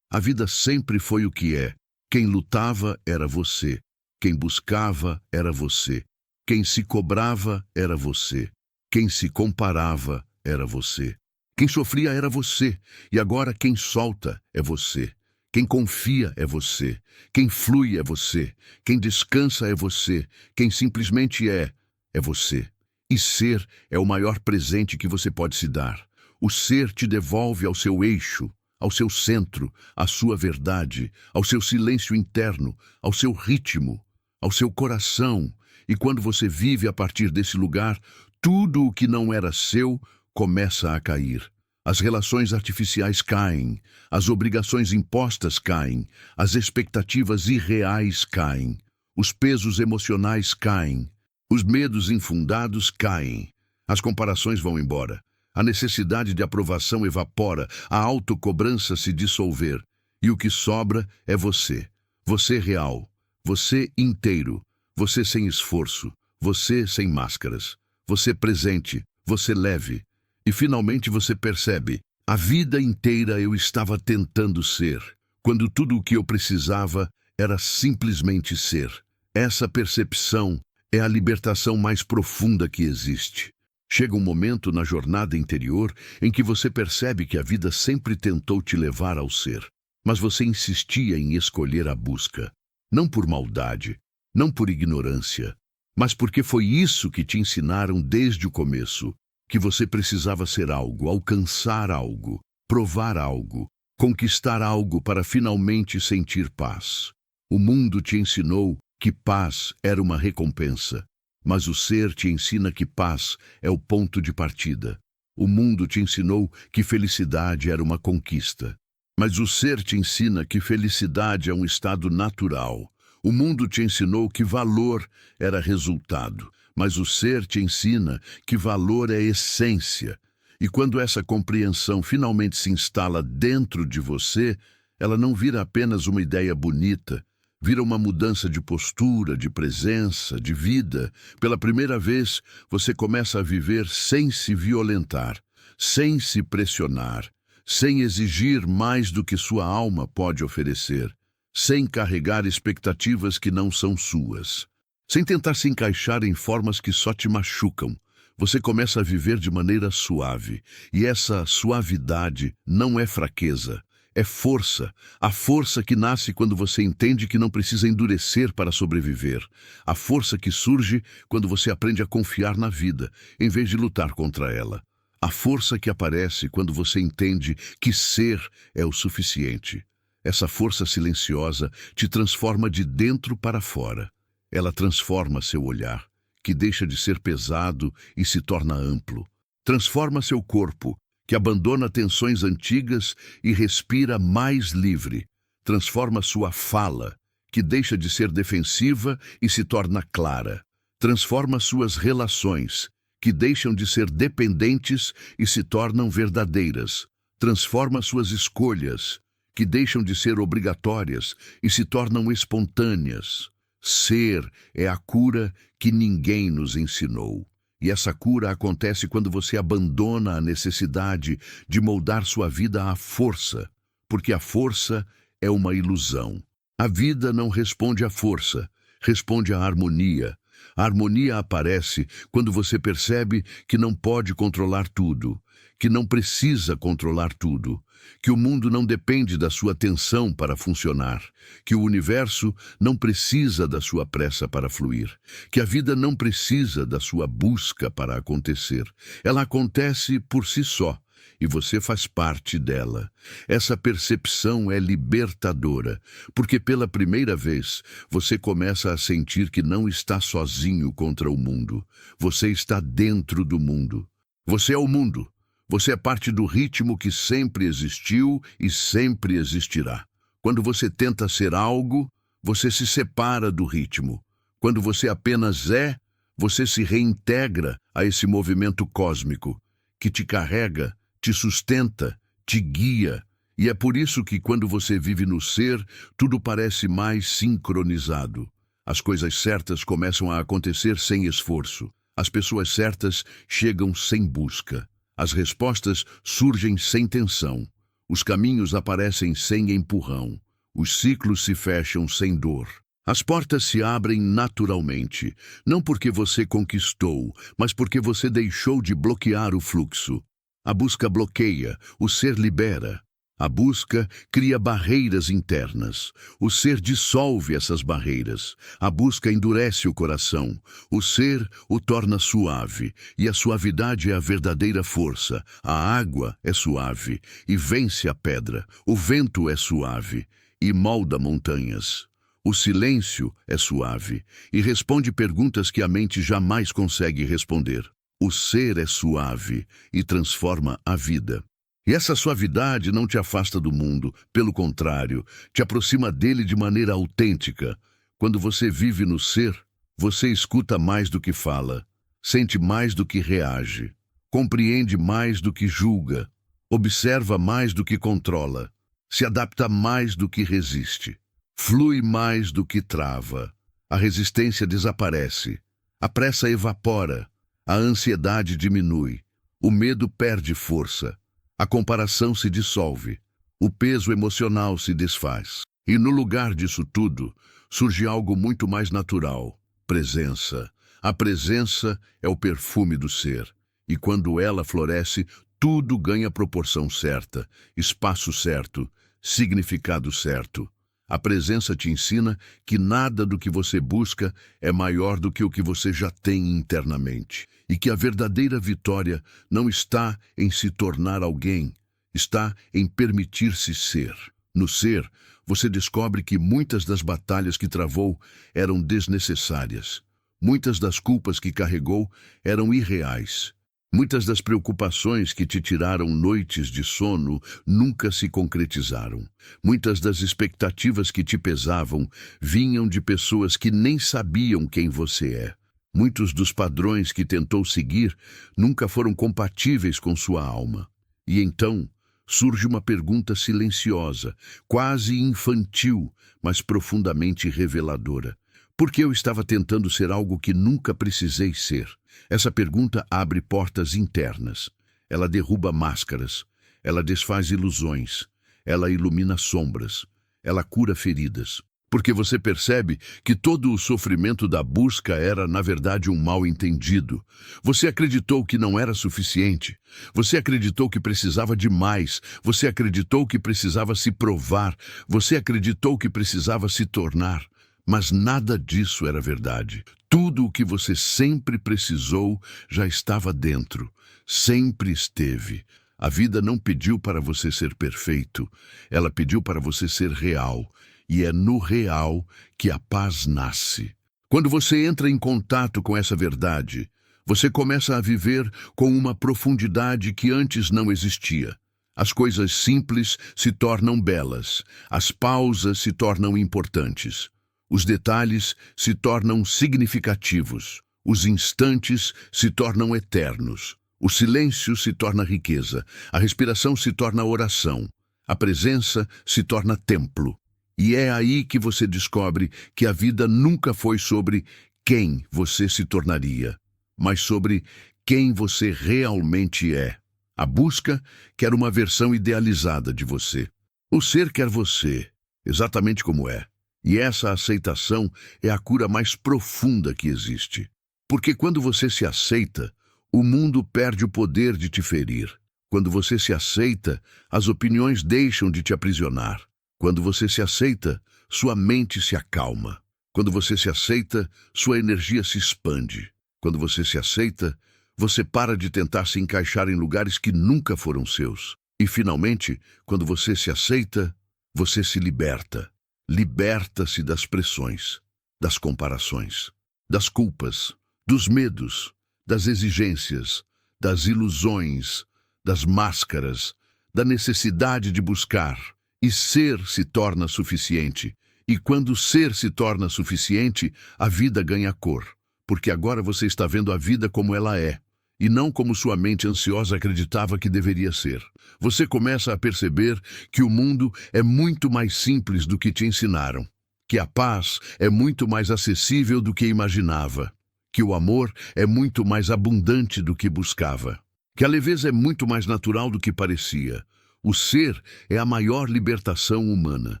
A vida sempre foi o que é. Quem lutava era você. Quem buscava era você. Quem se cobrava era você. Quem se comparava era você. Quem sofria era você. E agora quem solta é você. Quem confia é você. Quem flui é você. Quem descansa é você. Quem simplesmente é você. E ser é o maior presente que você pode se dar. O ser te devolve ao seu eixo, ao seu centro, à sua verdade, ao seu silêncio interno, ao seu ritmo, ao seu coração. E quando você vive a partir desse lugar, tudo o que não era seu começa a cair. As relações artificiais caem, as obrigações impostas caem, as expectativas irreais caem, os pesos emocionais caem, os medos infundados caem, as comparações vão embora, a necessidade de aprovação evapora, a autocobrança se dissolver, e o que sobra é você, você real. Você inteiro, você sem esforço, você sem máscaras, você presente, você leve. E finalmente você percebe, a vida inteira eu estava tentando ser, quando tudo o que eu precisava era simplesmente ser. Essa percepção é a libertação mais profunda que existe. Chega um momento na jornada interior em que você percebe que a vida sempre tentou te levar ao ser, mas você insistia em escolher a busca. Não por maldade, não por ignorância, mas porque foi isso que te ensinaram desde o começo, que você precisava ser algo, alcançar algo, provar algo, conquistar algo para finalmente sentir paz. O mundo te ensinou que paz era uma recompensa, mas o ser te ensina que paz é o ponto de partida. O mundo te ensinou que felicidade era uma conquista, mas o ser te ensina que felicidade é um estado natural. O mundo te ensinou que valor era resultado, mas o ser te ensina que valor é essência. E quando essa compreensão finalmente se instala dentro de você, ela não vira apenas uma ideia bonita, vira uma mudança de postura, de presença, de vida. Pela primeira vez, você começa a viver sem se violentar, sem se pressionar, sem exigir mais do que sua alma pode oferecer, sem carregar expectativas que não são suas, sem tentar se encaixar em formas que só te machucam. Você começa a viver de maneira suave, e essa suavidade não é fraqueza, é força. A força que nasce quando você entende que não precisa endurecer para sobreviver. A força que surge quando você aprende a confiar na vida, em vez de lutar contra ela. A força que aparece quando você entende que ser é o suficiente. Essa força silenciosa te transforma de dentro para fora. Ela transforma seu olhar, que deixa de ser pesado e se torna amplo. Transforma seu corpo, que abandona tensões antigas e respira mais livre. Transforma sua fala, que deixa de ser defensiva e se torna clara. Transforma suas relações, que deixam de ser dependentes e se tornam verdadeiras. Transforma suas escolhas, que deixam de ser obrigatórias e se tornam espontâneas. Ser é a cura que ninguém nos ensinou. E essa cura acontece quando você abandona a necessidade de moldar sua vida à força, porque a força é uma ilusão. A vida não responde à força, responde à harmonia. A harmonia aparece quando você percebe que não pode controlar tudo, que não precisa controlar tudo, que o mundo não depende da sua atenção para funcionar, que o universo não precisa da sua pressa para fluir, que a vida não precisa da sua busca para acontecer. Ela acontece por si só, e você faz parte dela. Essa percepção é libertadora, porque pela primeira vez você começa a sentir que não está sozinho contra o mundo. Você está dentro do mundo. Você é o mundo. Você é parte do ritmo que sempre existiu e sempre existirá. Quando você tenta ser algo, você se separa do ritmo. Quando você apenas é, você se reintegra a esse movimento cósmico que te carrega, te sustenta, te guia. E é por isso que quando você vive no ser, tudo parece mais sincronizado. As coisas certas começam a acontecer sem esforço. As pessoas certas chegam sem busca. As respostas surgem sem tensão. Os caminhos aparecem sem empurrão. Os ciclos se fecham sem dor. As portas se abrem naturalmente, não porque você conquistou, mas porque você deixou de bloquear o fluxo. A busca bloqueia, o ser libera. A busca cria barreiras internas. O ser dissolve essas barreiras. A busca endurece o coração. O ser o torna suave. E a suavidade é a verdadeira força. A água é suave e vence a pedra. O vento é suave e molda montanhas. O silêncio é suave e responde perguntas que a mente jamais consegue responder. O ser é suave e transforma a vida. E essa suavidade não te afasta do mundo, pelo contrário, te aproxima dele de maneira autêntica. Quando você vive no ser, você escuta mais do que fala, sente mais do que reage, compreende mais do que julga, observa mais do que controla, se adapta mais do que resiste, flui mais do que trava. A resistência desaparece, a pressa evapora, a ansiedade diminui, o medo perde força. A comparação se dissolve, o peso emocional se desfaz. E no lugar disso tudo, surge algo muito mais natural: presença. A presença é o perfume do ser. E quando ela floresce, tudo ganha proporção certa, espaço certo, significado certo. A presença te ensina que nada do que você busca é maior do que o que você já tem internamente. E que a verdadeira vitória não está em se tornar alguém, está em permitir-se ser. No ser, você descobre que muitas das batalhas que travou eram desnecessárias. Muitas das culpas que carregou eram irreais. Muitas das preocupações que te tiraram noites de sono nunca se concretizaram. Muitas das expectativas que te pesavam vinham de pessoas que nem sabiam quem você é. Muitos dos padrões que tentou seguir nunca foram compatíveis com sua alma. E então surge uma pergunta silenciosa, quase infantil, mas profundamente reveladora. Por que eu estava tentando ser algo que nunca precisei ser? Essa pergunta abre portas internas. Ela derruba máscaras. Ela desfaz ilusões. Ela ilumina sombras. Ela cura feridas. Porque você percebe que todo o sofrimento da busca era, na verdade, um mal-entendido. Você acreditou que não era suficiente. Você acreditou que precisava de mais. Você acreditou que precisava se provar. Você acreditou que precisava se tornar. Mas nada disso era verdade. Tudo o que você sempre precisou já estava dentro. Sempre esteve. A vida não pediu para você ser perfeito. Ela pediu para você ser real. E é no real que a paz nasce. Quando você entra em contato com essa verdade, você começa a viver com uma profundidade que antes não existia. As coisas simples se tornam belas. As pausas se tornam importantes. Os detalhes se tornam significativos. Os instantes se tornam eternos. O silêncio se torna riqueza. A respiração se torna oração. A presença se torna templo. E é aí que você descobre que a vida nunca foi sobre quem você se tornaria, mas sobre quem você realmente é. A busca quer uma versão idealizada de você. O ser quer você, exatamente como é. E essa aceitação é a cura mais profunda que existe. Porque quando você se aceita, o mundo perde o poder de te ferir. Quando você se aceita, as opiniões deixam de te aprisionar. Quando você se aceita, sua mente se acalma. Quando você se aceita, sua energia se expande. Quando você se aceita, você para de tentar se encaixar em lugares que nunca foram seus. E, finalmente, quando você se aceita, você se liberta. Liberta-se das pressões, das comparações, das culpas, dos medos, das exigências, das ilusões, das máscaras, da necessidade de buscar. E ser se torna suficiente. E quando ser se torna suficiente, a vida ganha cor. Porque agora você está vendo a vida como ela é, e não como sua mente ansiosa acreditava que deveria ser. Você começa a perceber que o mundo é muito mais simples do que te ensinaram. Que a paz é muito mais acessível do que imaginava. Que o amor é muito mais abundante do que buscava. Que a leveza é muito mais natural do que parecia. O ser é a maior libertação humana,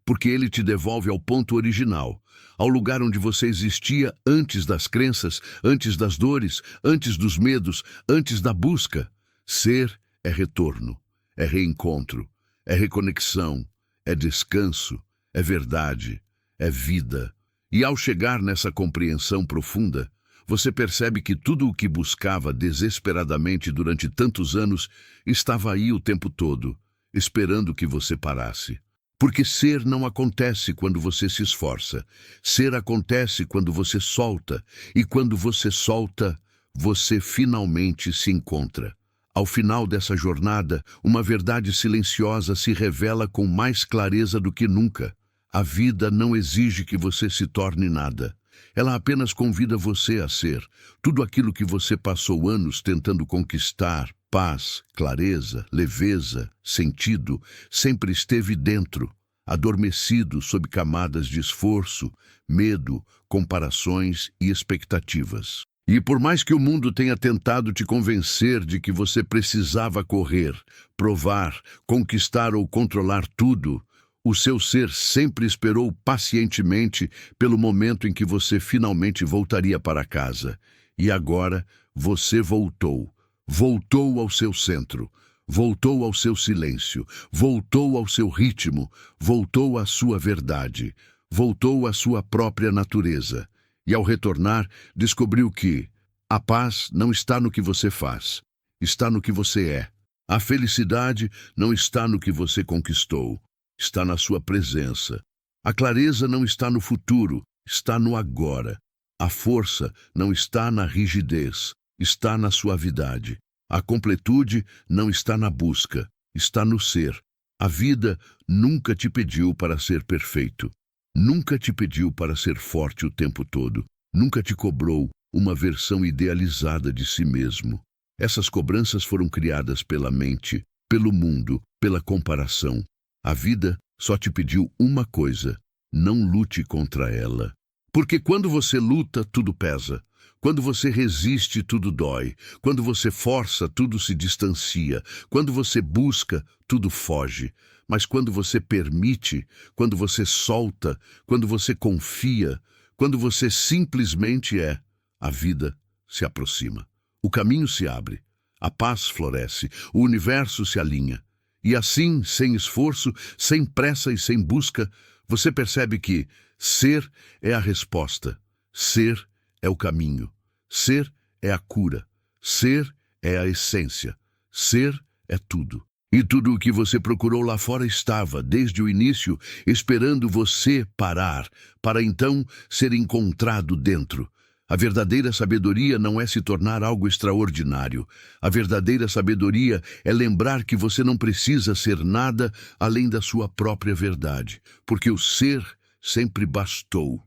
porque ele te devolve ao ponto original, ao lugar onde você existia antes das crenças, antes das dores, antes dos medos, antes da busca. Ser é retorno, é reencontro, é reconexão, é descanso, é verdade, é vida. E ao chegar nessa compreensão profunda, você percebe que tudo o que buscava desesperadamente durante tantos anos estava aí o tempo todo, esperando que você parasse. Porque ser não acontece quando você se esforça. Ser acontece quando você solta. E quando você solta, você finalmente se encontra. Ao final dessa jornada, uma verdade silenciosa se revela com mais clareza do que nunca. A vida não exige que você se torne nada. Ela apenas convida você a ser tudo aquilo que você passou anos tentando conquistar. Paz, clareza, leveza, sentido, sempre esteve dentro, adormecido sob camadas de esforço, medo, comparações e expectativas. E por mais que o mundo tenha tentado te convencer de que você precisava correr, provar, conquistar ou controlar tudo, o seu ser sempre esperou pacientemente pelo momento em que você finalmente voltaria para casa. E agora você voltou. Voltou ao seu centro. Voltou ao seu silêncio. Voltou ao seu ritmo. Voltou à sua verdade. Voltou à sua própria natureza. E ao retornar, descobriu que a paz não está no que você faz. Está no que você é. A felicidade não está no que você conquistou, está na sua presença. A clareza não está no futuro, está no agora. A força não está na rigidez, está na suavidade. A completude não está na busca, está no ser. A vida nunca te pediu para ser perfeito. Nunca te pediu para ser forte o tempo todo. Nunca te cobrou uma versão idealizada de si mesmo. Essas cobranças foram criadas pela mente, pelo mundo, pela comparação. A vida só te pediu uma coisa: não lute contra ela. Porque quando você luta, tudo pesa. Quando você resiste, tudo dói. Quando você força, tudo se distancia. Quando você busca, tudo foge. Mas quando você permite, quando você solta, quando você confia, quando você simplesmente é, a vida se aproxima. O caminho se abre, a paz floresce, o universo se alinha. E assim, sem esforço, sem pressa e sem busca, você percebe que ser é a resposta, ser é o caminho, ser é a cura, ser é a essência, ser é tudo. E tudo o que você procurou lá fora estava, desde o início, esperando você parar, para então ser encontrado dentro. A verdadeira sabedoria não é se tornar algo extraordinário. A verdadeira sabedoria é lembrar que você não precisa ser nada além da sua própria verdade, porque o ser sempre bastou.